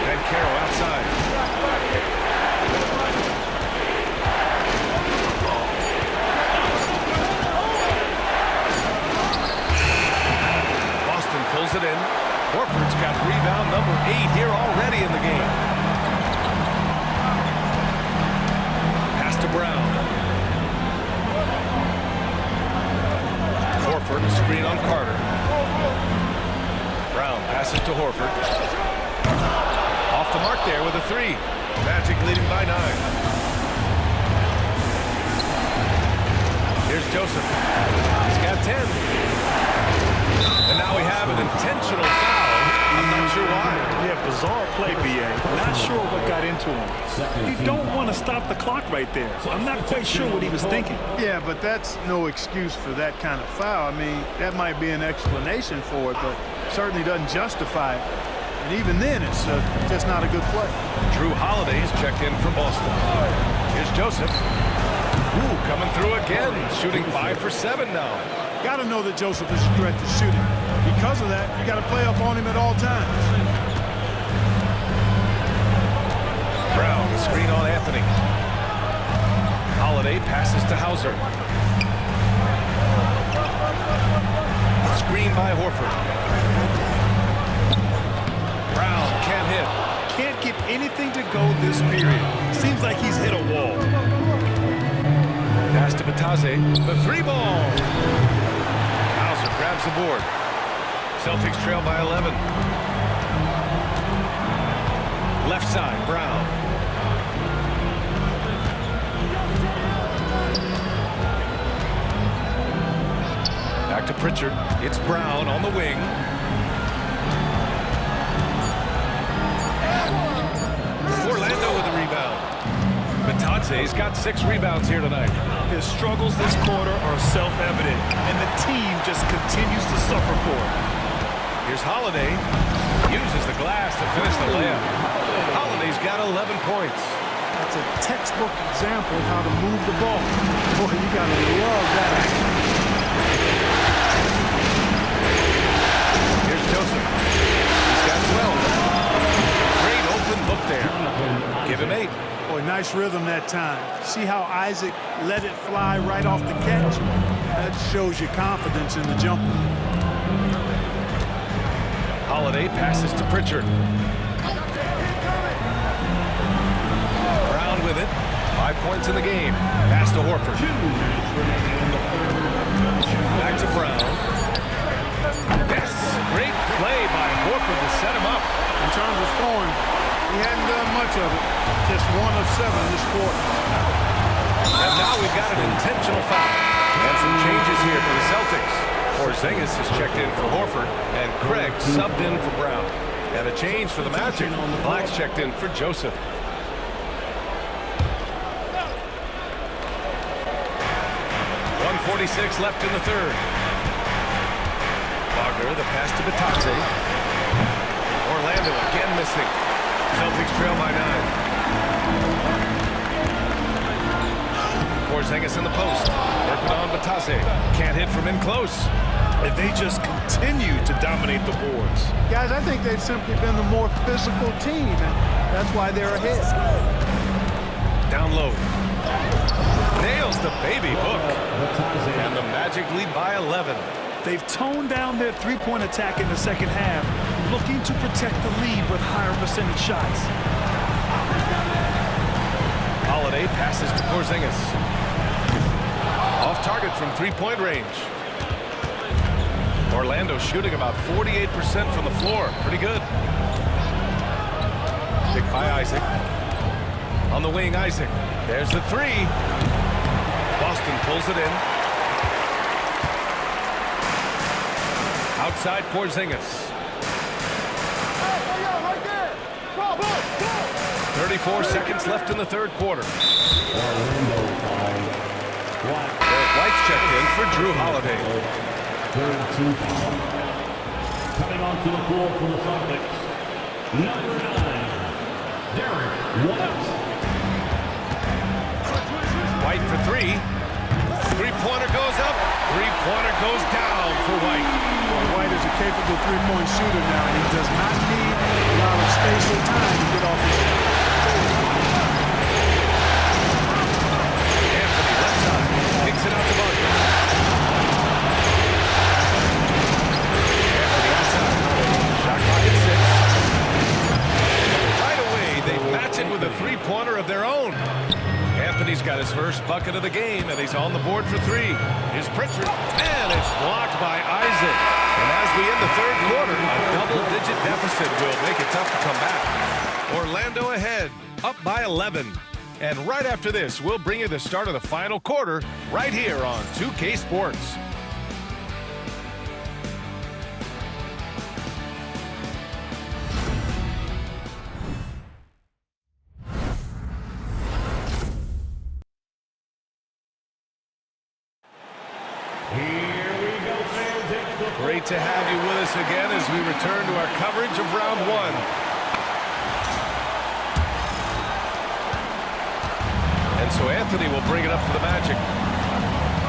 And Carroll outside. Boston pulls it in. Horford's got rebound number 8 here already in the game. Pass to Brown. Horford, a screen on Carter. Brown passes to Horford. Off the mark there with a 3. Magic leading by 9. Here's Joseph. He's got 10. And now we have an intentional foul. I'm not sure why. Yeah, bizarre play, B.A. Not sure what got into him. You don't want to stop the clock right there. I'm not quite sure what he was thinking. Yeah, but that's no excuse for that kind of foul. I mean, that might be an explanation for it, but certainly doesn't justify it. And even then, it's just not a good play. Drew Holiday is checked in for Boston. Here's Joseph. Ooh, coming through again, shooting 5 for 7 now. Got to know that Joseph is a threat to shooting. Because of that, you got to play up on him at all times. Brown, the screen on Anthony. Holiday passes to Hauser. Screen by Horford. Brown can't hit. Can't get anything to go this period. Seems like he's hit a wall. Pass to Batase. The 3-ball. Hauser grabs the board. Celtics trail by 11. Left side, Brown. Back to Pritchard. It's Brown on the wing. Orlando with the rebound. Batase's got 6 rebounds here tonight. His struggles this quarter are self-evident, and the team just continues to suffer for it. Here's Holiday. Uses the glass to finish the layup. Holiday's got 11 points. That's a textbook example of how to move the ball. Boy, you got to love that action. Here's Joseph. He's got 12. Great open look there. Give him 8. Boy, nice rhythm that time. See how Isaac let it fly right off the catch? That shows you confidence in the jumper. Holiday passes to Pritchard. Brown with it. 5 points in the game. Pass to Horford. Back to Brown. Yes, great play by Horford to set him up. In terms of scoring, he hadn't done much of it. Just 1 of 7 this quarter. And now we've got an intentional foul. And some changes here for the Celtics. Porzingis is checked in for Horford, and Craig subbed in for Brown. And a change for the Magic. Black's checked in for Joseph. .146 left in the third. Wagner, the pass to Batase. Orlando again missing. Celtics trail by 9. Porzingis in the post. Working on Batase. Can't hit from in close. And they just continue to dominate the boards. Guys, I think they've simply been the more physical team, and that's why they're ahead. Down low. Nails the baby hook. And the Magic lead by 11. They've toned down their three-point attack in the second half, looking to protect the lead with higher percentage shots. Holiday passes to Porzingis. Off target from three-point range. Orlando shooting about 48% from the floor. Pretty good. Pick by Isaac. On the wing, Isaac. There's the 3. Boston pulls it in. Outside Porzingis. 34 seconds left in the third quarter. White's checked in for Drew Holiday. Coming onto the floor for the Celtics, number 9, Derek White. White for three. Three-pointer goes up. Three-pointer goes down for White. Well, White is a capable three-point shooter now, and he does not need a lot of space or time to get off his shot. Anthony, left side. Kicks it out to Butler. Anthony outside. Shot clock at 6. Right away, they match it with a three-pointer of their own. Anthony's got his first bucket of the game, and he's on the board for three. Here's Pritchard, and it's blocked by Isaac. And as we end the third quarter, a double-digit deficit will make it tough to come back. Orlando ahead, up by 11. And right after this, we'll bring you the start of the final quarter right here on 2K Sports. Great to have you with us again as we return to our coverage of round one. And so Anthony will bring it up for the Magic.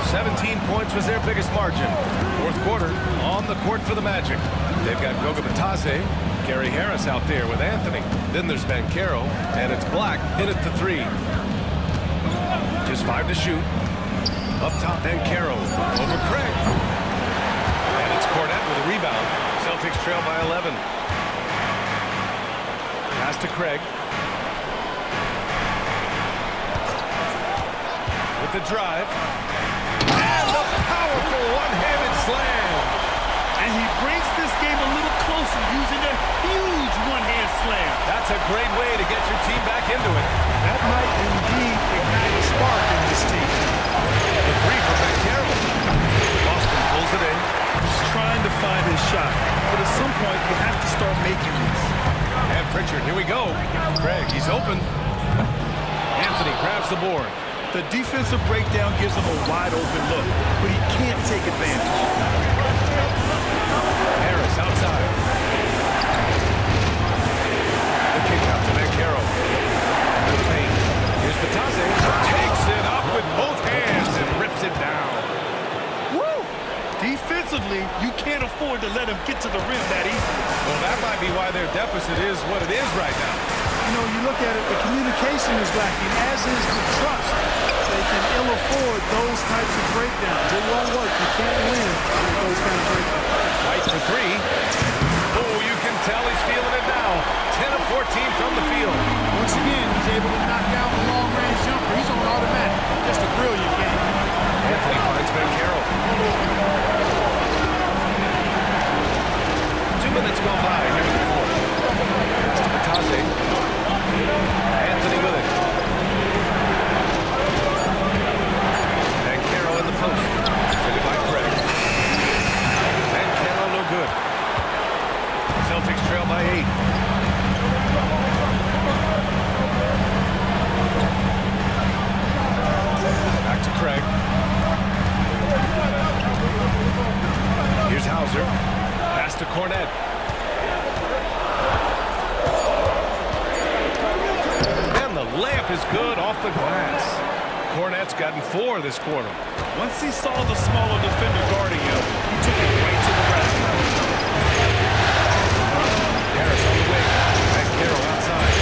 17 points was their biggest margin. Fourth quarter on the court for the Magic. They've got Goga Bitadze, Gary Harris out there with Anthony. Then there's Banchero, and it's Black hit it to three. Just 5 to shoot. Up top, Banchero over Craig. And it's Cornette with a rebound. Celtics trail by 11. Pass to Craig. With the drive. And the powerful one-handed slam. And he brings this game a little closer using a huge one-hand slam. That's a great way to get your team back into it. That might indeed ignite a spark in this team. The three from Banchero. Boston pulls it in. He's trying to find his shot, but at some point you have to start making these. And Pritchard, here we go. Craig, he's open. Anthony grabs the board. The defensive breakdown gives him a wide open look, but he can't take advantage. Harris outside. The kick out to Banchero. To the paint. Here's Bitadze. Takes it up with both hands and rips it down. Woo! Defensively, you can't afford to let him get to the rim that easily. Well, that might be why their deficit is what it is right now. You know, you look at it, the communication is lacking, as is the trust. They can ill afford those types of breakdowns. It won't work. You can't win with those kind of breakdowns. White for three. Oh, you can tell he's feeling it now. 10 of 14 from the field. Once again, he's able to knock down the long-range jumper. He's on automatic. Just a brilliant game. Anthony finds Banchero. 2 minutes gone by here in the fourth. Pass to Bitadze. Anthony with it. Banchero in the post. Defended by Craig. Banchero no good. Celtics trail by 8. Back to Craig. Here's Hauser. Pass to Cornette. And the layup is good off the glass. Cornette's gotten 4 this quarter. Once he saw the smaller defender guarding him, he took it right to the rack. Harris on the wing. Banchero outside.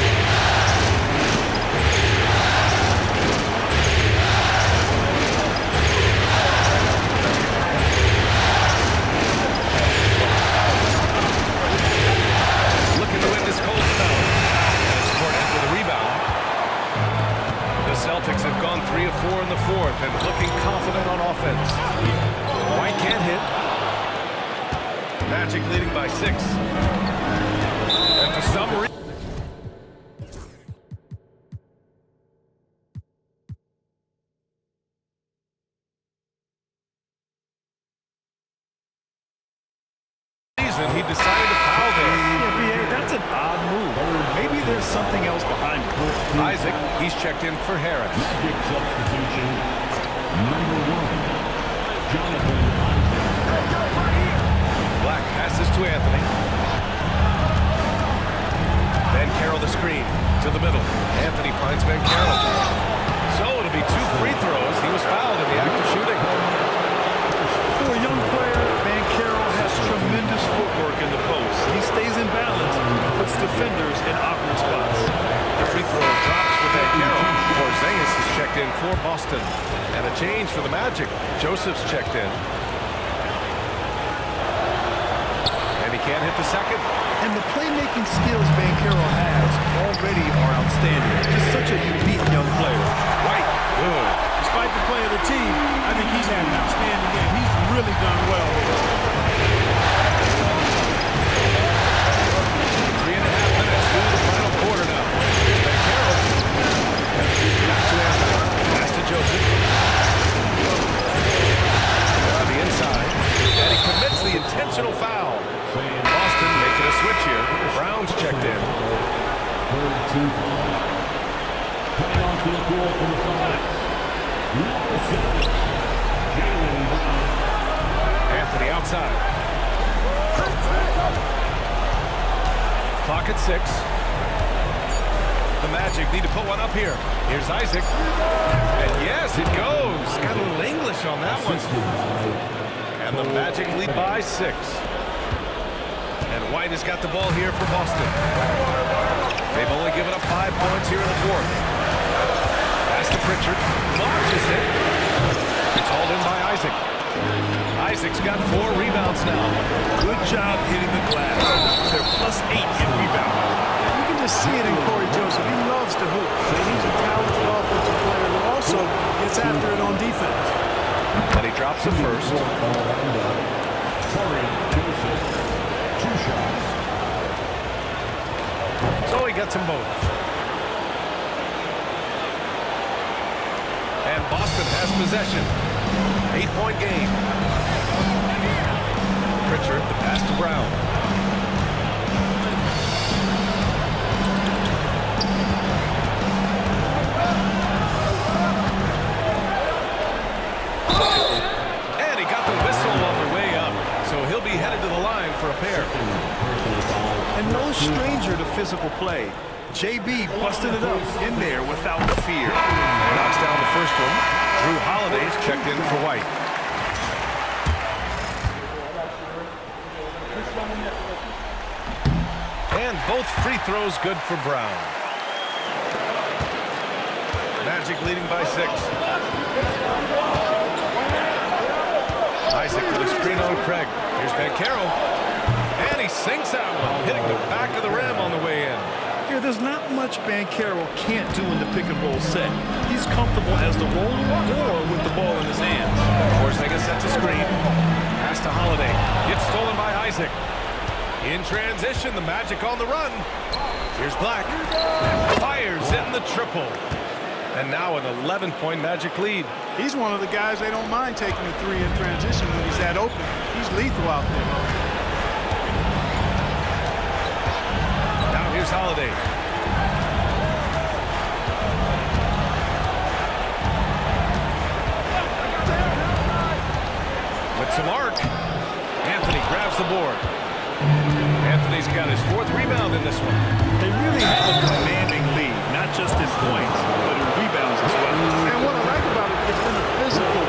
Looking to win this cold spell. And it's Cornette with a rebound. The Celtics have gone 3 of 4 in the fourth and looking confident on offense. White can't hit. Magic leading by 6. And for some reason, he decided to foul there. Yeah, BA, that's an odd move. Maybe there's something else behind it. Isaac, he's checked in for Harris. Magic substitution, number 1, Jonathan Isaac. Black Passes to Anthony. Banchero the screen to the middle. Anthony finds Banchero. So it'll be 2 free throws. He was fouled in the act of shooting. For a young player, Banchero has tremendous footwork in the post. He stays in balance and puts defenders in awkward spots. The free throw drops for Banchero. Porzingis is checked in for Boston. And a change for the Magic. Joseph's checked in. And he can't hit the second. And the playmaking skills Banchero has already are outstanding. Just such a unique young player. White, good. Despite the play of the team, I think he's had an outstanding game. He's really done well with it. 3.5 minutes through the final quarter now. Here's Banchero. Back to Anthony. Pass to Joseph. To the inside. And he commits the intentional foul. Boston making a switch here. Brown's checked in. Coming onto the floor for the Sonics. Number 7, Jaylen Brown. Anthony outside. Clock at 6. The Magic need to put one up here. Here's Isaac. And yes, it goes. Got a little English on that one. And the Magic lead by 6. And White has got the ball here for Boston. They've only given up 5 points here in the 4th. Pass to Pritchard. Launches it. It's hauled in by Isaac. Isaac's got 4 rebounds now. Good job hitting the glass. They're +8 in rebounding. You can just see it in Corey Joseph. He loves to hoop. He's a talented offensive player who also gets after it on defense. And he drops it first. Corey Joseph, 2 shots. So he gets them both. And Boston has possession. 8-point game. Pritchard, the pass to Brown. And he got the whistle on the way up. So he'll be headed to the line for a pair. And no stranger to physical play. JB busting it up in there without fear. Knocks down the first one. Drew Holiday's checked in for White. And both free throws good for Brown. Magic leading by 6. Isaac with a screen on Craig. Here's Banchero. And he sinks that one, hitting the back of the rim on the way in. Yeah, there's not much Banchero can't do in the pick-and-roll set. He's comfortable as the roller or with the ball in his hands. Porzingis sets a screen. Pass to Holiday. Gets stolen by Isaac. In transition, the Magic on the run. Here's Black. Fires in the triple. And now an 11-point Magic lead. He's one of the guys they don't mind taking a 3 in transition when he's that open. He's lethal out there. Now here's Holiday. With some arc. Anthony grabs the board. Anthony's got his 4th rebound in this one. They really have a commanding lead, not just in points, but in rebounds as well. And what I like about it, it's been a physical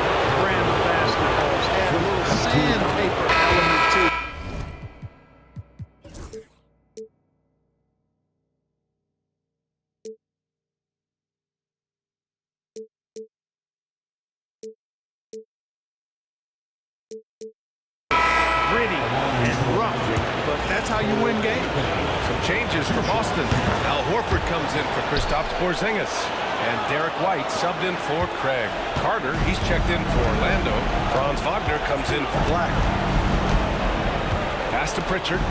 brand of basketball. It's had a little sandpaper element to it. Gritty and rough, but that's how you win games. Some changes for Boston. Al Horford comes in for Kristaps Porzingis. And Derek White subbed in for Craig. Carter, he's checked in for Orlando. Franz Wagner comes in for Black. Pass to Pritchard.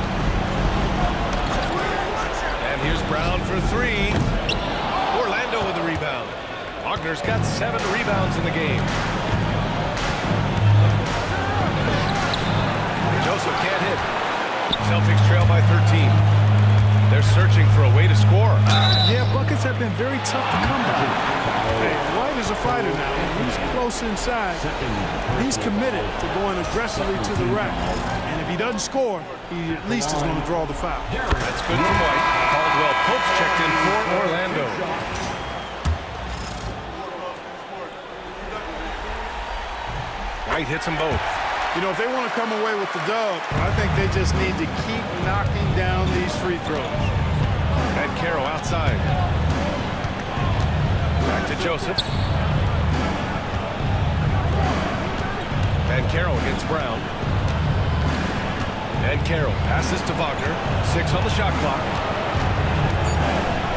And here's Brown for 3. Orlando with the rebound. Wagner's got 7 rebounds in the game. Joseph can't hit. Celtics trail by 13. They're searching for a way to score. Yeah, buckets have been very tough to come by. Hey, White is a fighter now. He's close inside. He's committed to going aggressively to the rack. And if he doesn't score, he at least is going to draw the foul. That's good from White. Caldwell Pope's checked in for Orlando. White hits them both. You know, if they want to come away with the dub, I think they just need to keep knocking down these free throws. Banchero outside. Back to Joseph. Banchero against Brown. Banchero passes to Wagner. 6 on the shot clock.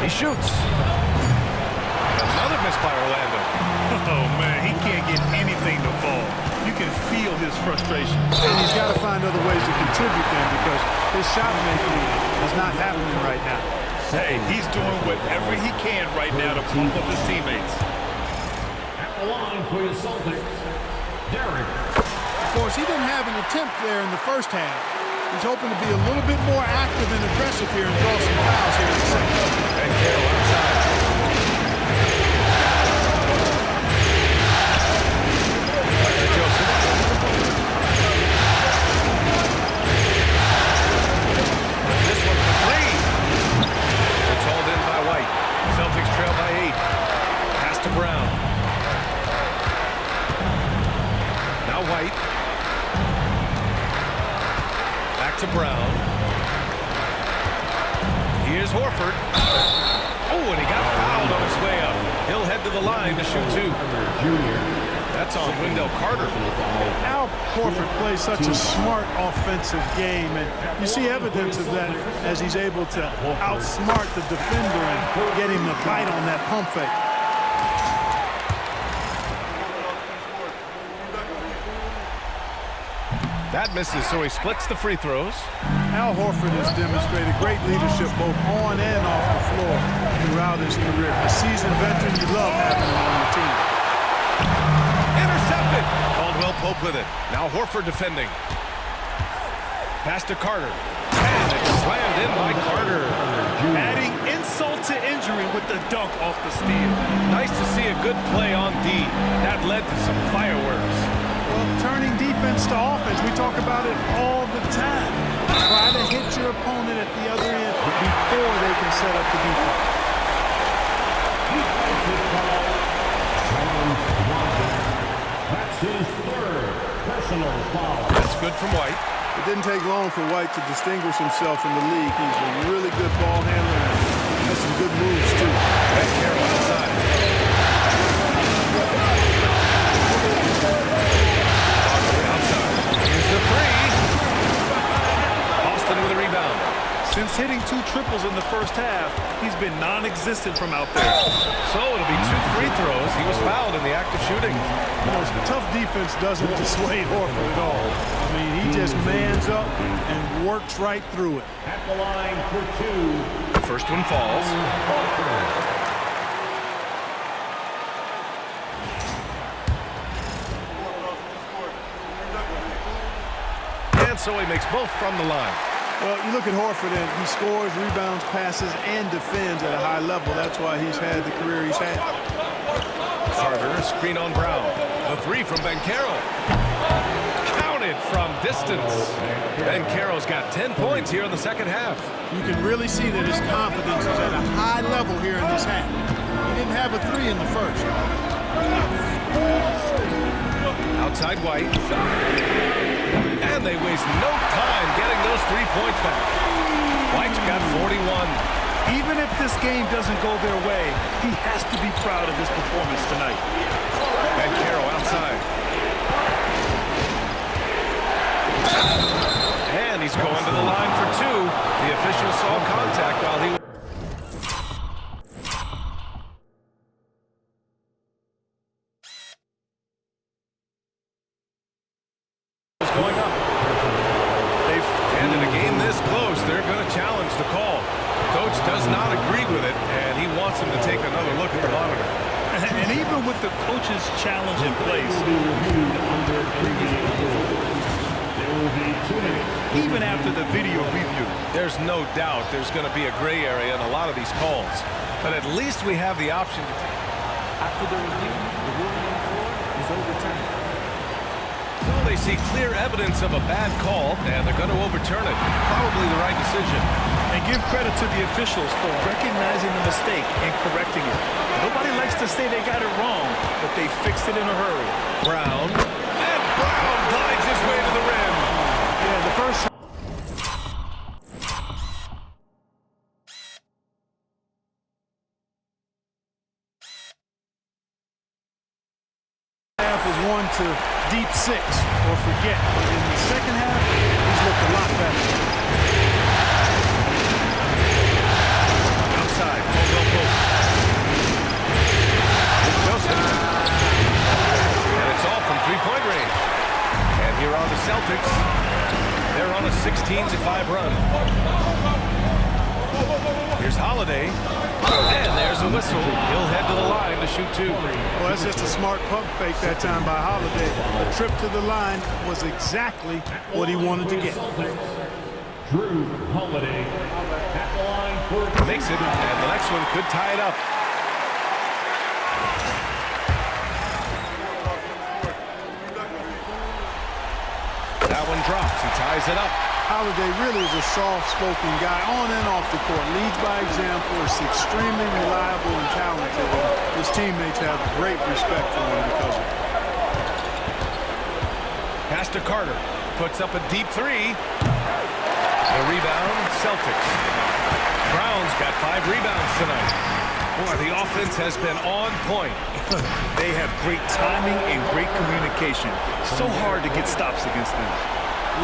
He shoots. Another miss by Orlando. Oh, man, he can't get anything to fall. You can feel his frustration. And he's got to find other ways to contribute then because his shot making is not happening right now. Hey, he's doing whatever he can right now to pump up his teammates. At the line for your Celtics, Derek. Of course, he didn't have an attempt there in the first half. He's hoping to be a little bit more active and aggressive here and draw some fouls here in the second. Banchero outside. Celtics trail by 8. Pass to Brown. Now White. Back to Brown. Here's Horford. Oh, and he got fouled on his way up. He'll head to the line to shoot 2. That's on Wendell Carter. Al Horford plays such a smart offensive game, and you see evidence of that as he's able to outsmart the defender and get him to bite on that pump fake. That misses, so he splits the free throws. Al Horford has demonstrated great leadership both on and off the floor throughout his career. A seasoned veteran you love having him on your team. Intercepted. Caldwell Pope with it. Now Horford defending. Pass to Carter. And it's slammed in by Carter. Adding insult to injury with the dunk off the steal. Nice to see a good play on D. That led to some fireworks. Well, turning defense to offense, we talk about it all the time. Try to hit your opponent at the other end before they can set up the defense. That's his 3rd personal foul. That's good from White. It didn't take long for White to distinguish himself in the league. He's a really good ball handler and has some good moves, too. Banchero outside. Here's the 3. Boston with a rebound. Since hitting 2 triples in the first half, he's been non-existent from out there. So it'll be 2 free throws. He was fouled in the act of shooting. You know, tough defense doesn't dissuade Horford at all. I mean, he just mans up and works right through it. At the line for 2. The first one falls. And so he makes both from the line. Well, you look at Horford, and he scores, rebounds, passes, and defends at a high level. That's why he's had the career he's had. Carter, screen on Brown. The 3 from Banchero. Counted from distance. Banchero's got 10 points here in the second half. You can really see that his confidence is at a high level here in this half. He didn't have a 3 in the first. Outside White. And they waste no time getting those 3 points back. White's got 41. Even if this game doesn't go their way, he has to be proud of his performance tonight. Banchero outside. And he's going to the line for 2. The official saw contact while he was going up. And in a game this close, they're going to challenge the call. Coach does not agree with it, and he wants him to take another look at the monitor. And even with the coach's challenge in place, Even after the video review. There's no doubt there's going to be a gray area in a lot of these calls. But at least we have the option to take. After the review, the ruling on the floor is overturned. So they see clear evidence of a bad call, and they're going to overturn it. Probably the right decision. And give credit to the officials for recognizing the mistake and correcting it. Nobody likes to say they got it wrong, but they fixed it in a hurry. Brown. And Brown glides his way to the rim. Yeah, the first half was 1 to deep 6 or forget. But in the second half, he's looked a lot better. Outside, Caldwell Pope. Joseph. And it's all from three-point range. And here are the Celtics. They're on a 16-5 run. Here's Holiday. And there's a whistle. He'll head to the line to shoot 2. Well, that's just a smart pump fake that time by Holiday. The trip to the line was exactly what he wanted to get. Drew Holiday at the line for Makes it, and the next one could tie it up. That one drops. He ties it up. Holiday really is a soft-spoken guy on and off the court. Leads by example, is extremely reliable and talented. His teammates have great respect for him because of it. Pass to Carter. Puts up a deep 3. The rebound, Celtics. Brown's got 5 rebounds tonight. Boy, the offense has been on point. They have great timing and great communication. So hard to get stops against them.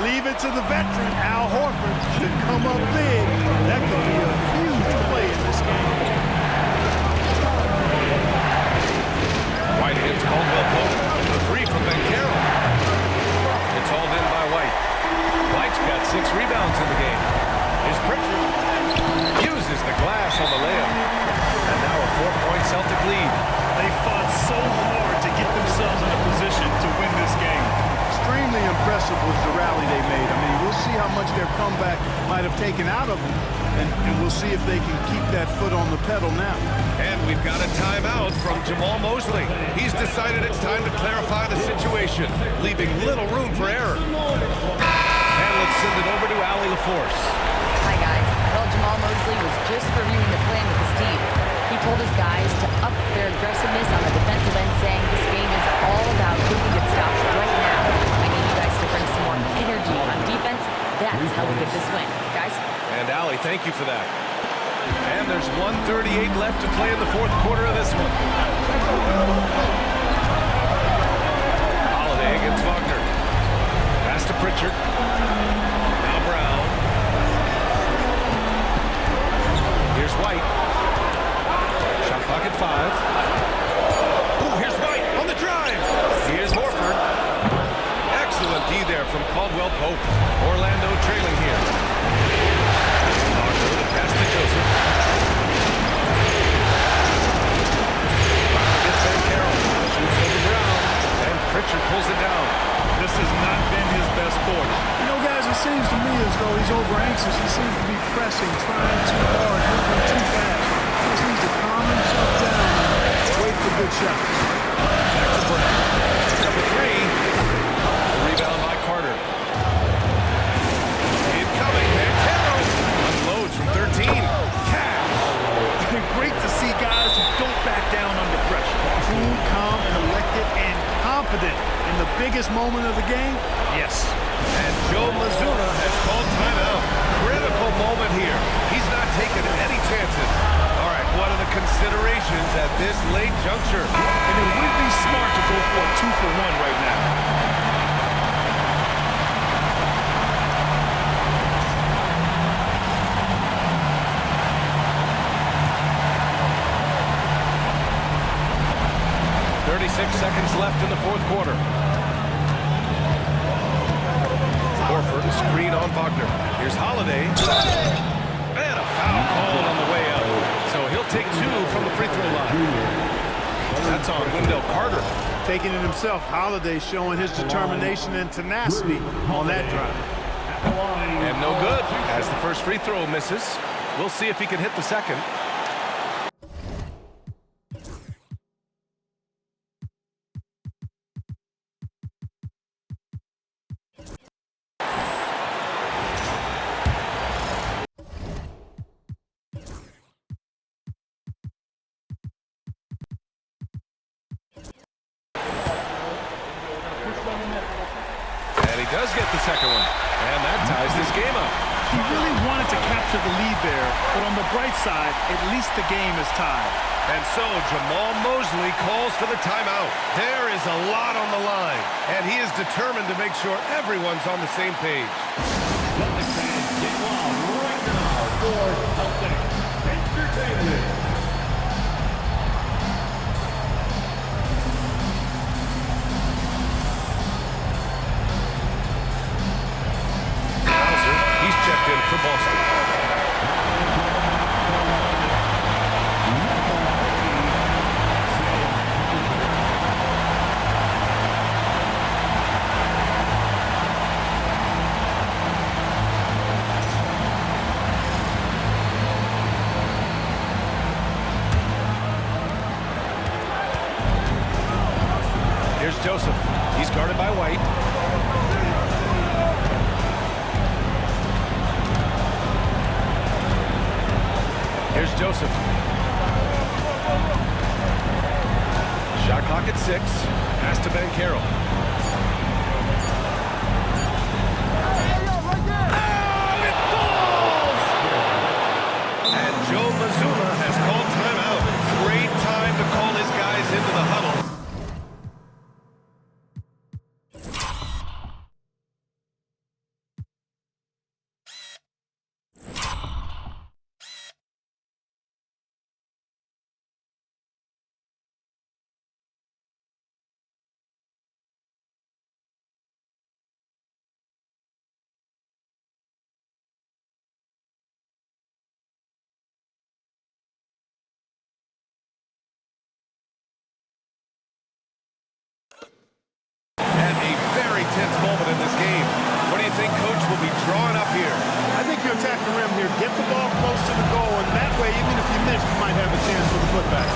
Leave it to the veteran, Al Horford, to come up big. That could be a huge play in this game. White against Caldwell Pope. The 3 from Banchero. It's hauled in by White. White's got 6 rebounds in the game. Here's Pritchard. Uses the glass on the layup. And now a 4-point Celtic lead. They fought so hard to get themselves in a position to win this game. Extremely impressive was the rally they made. I mean, we'll see how much their comeback might have taken out of them, and we'll see if they can keep that foot on the pedal now. And we've got a timeout from Jamal Mosley. He's decided it's time to clarify the situation, leaving little room for error. And let's send it over to Allie LaForce. Hi, guys. Well, Jamal Mosley was just reviewing the plan with his team. He told his guys to up their aggressiveness on the defensive end, saying this game is all about who can get stops right now. I need you guys to bring some more energy on defense. That's how we get this win, guys. And Allie, thank you for that. And there's 1:38 left to play in the 4th quarter of this one. Holiday against Wagner. Pass to Pritchard. Now Brown. Here's White. Shot clock at 5. Ooh, here's White on the drive. Here's Horford. Excellent D there from Caldwell Pope. Orlando trailing here. Wagner, the pass to Joseph. Brown gets Banchero. Shoots over Brown. And Pritchard pulls it down. This has not been his best quarter. You know, guys, it seems to me as though he's over-anxious. He seems to be pressing, trying too hard, moving too fast. He just needs to calm himself down and wait for good shots. Back to Brown. Number 3. The rebound by Carter. Incoming. Banchero. Unloads from 13. Cash. It's been great to see guys who don't back down under pressure. Cool, calm, collected, and confident in the biggest moment of the game. Yes. And Joe Mazzulla has called timeout. Critical moment here. He's not taking any chances. All right, what are the considerations at this late juncture? And it would be smart to go for a 2-for-1 right now. Seconds left in the 4th quarter. Horford, a screen on Wagner. Here's Holiday. And a foul called on the way out. So he'll take 2 from the free throw line. That's on Wendell Carter. taking it himself. Holiday showing his determination and tenacity on that drive. And no good, as the first free throw misses. We'll see if he can hit the second. And he does get the second one. And that ties this game up. He really wanted to capture the lead there, but on the bright side, at least the game is tied. And so Jamal Mosley calls for the timeout. There is a lot on the line, and he is determined to make sure everyone's on the same page. Celtics fans, get loud right now for Celtics Entertainment. He's checked in for Boston. Here's Joseph. He's guarded by White. Here's Joseph. Shot clock at 6. Pass to Banchero. Oh, it falls! And Joe Mazzulla has called timeout. Great time to call his guys into the huddle. Tense moment in this game. What do you think Coach will be drawing up here? I think you attack the rim here, get the ball close to the goal, and that way, even if you miss, you might have a chance for the putback.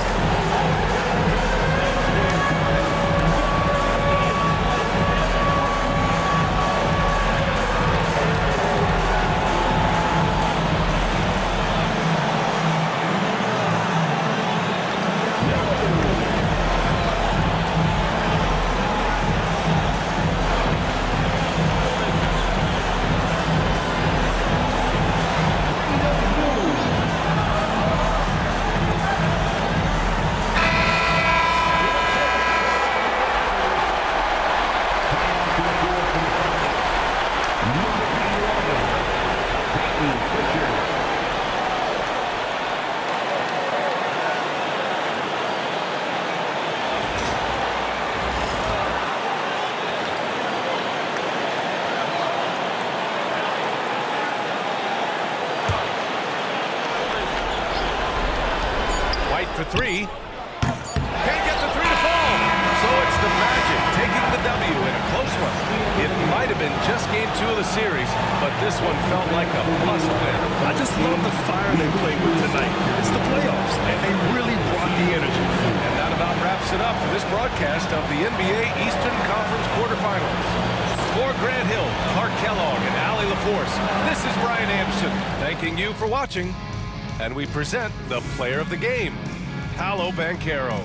For 3. Can't get the 3 to fall. So it's the Magic taking the W in a close one. It might have been just game 2 of the series, but this one felt like a must win. I just love the fire they played with tonight. It's the playoffs, and they really brought the energy. And that about wraps it up for this broadcast of the NBA Eastern Conference quarterfinals. For Grant Hill, Clark Kellogg, and Allie LaForce, this is Brian Anderson thanking you for watching. And we present the player of the game, Paolo Banchero.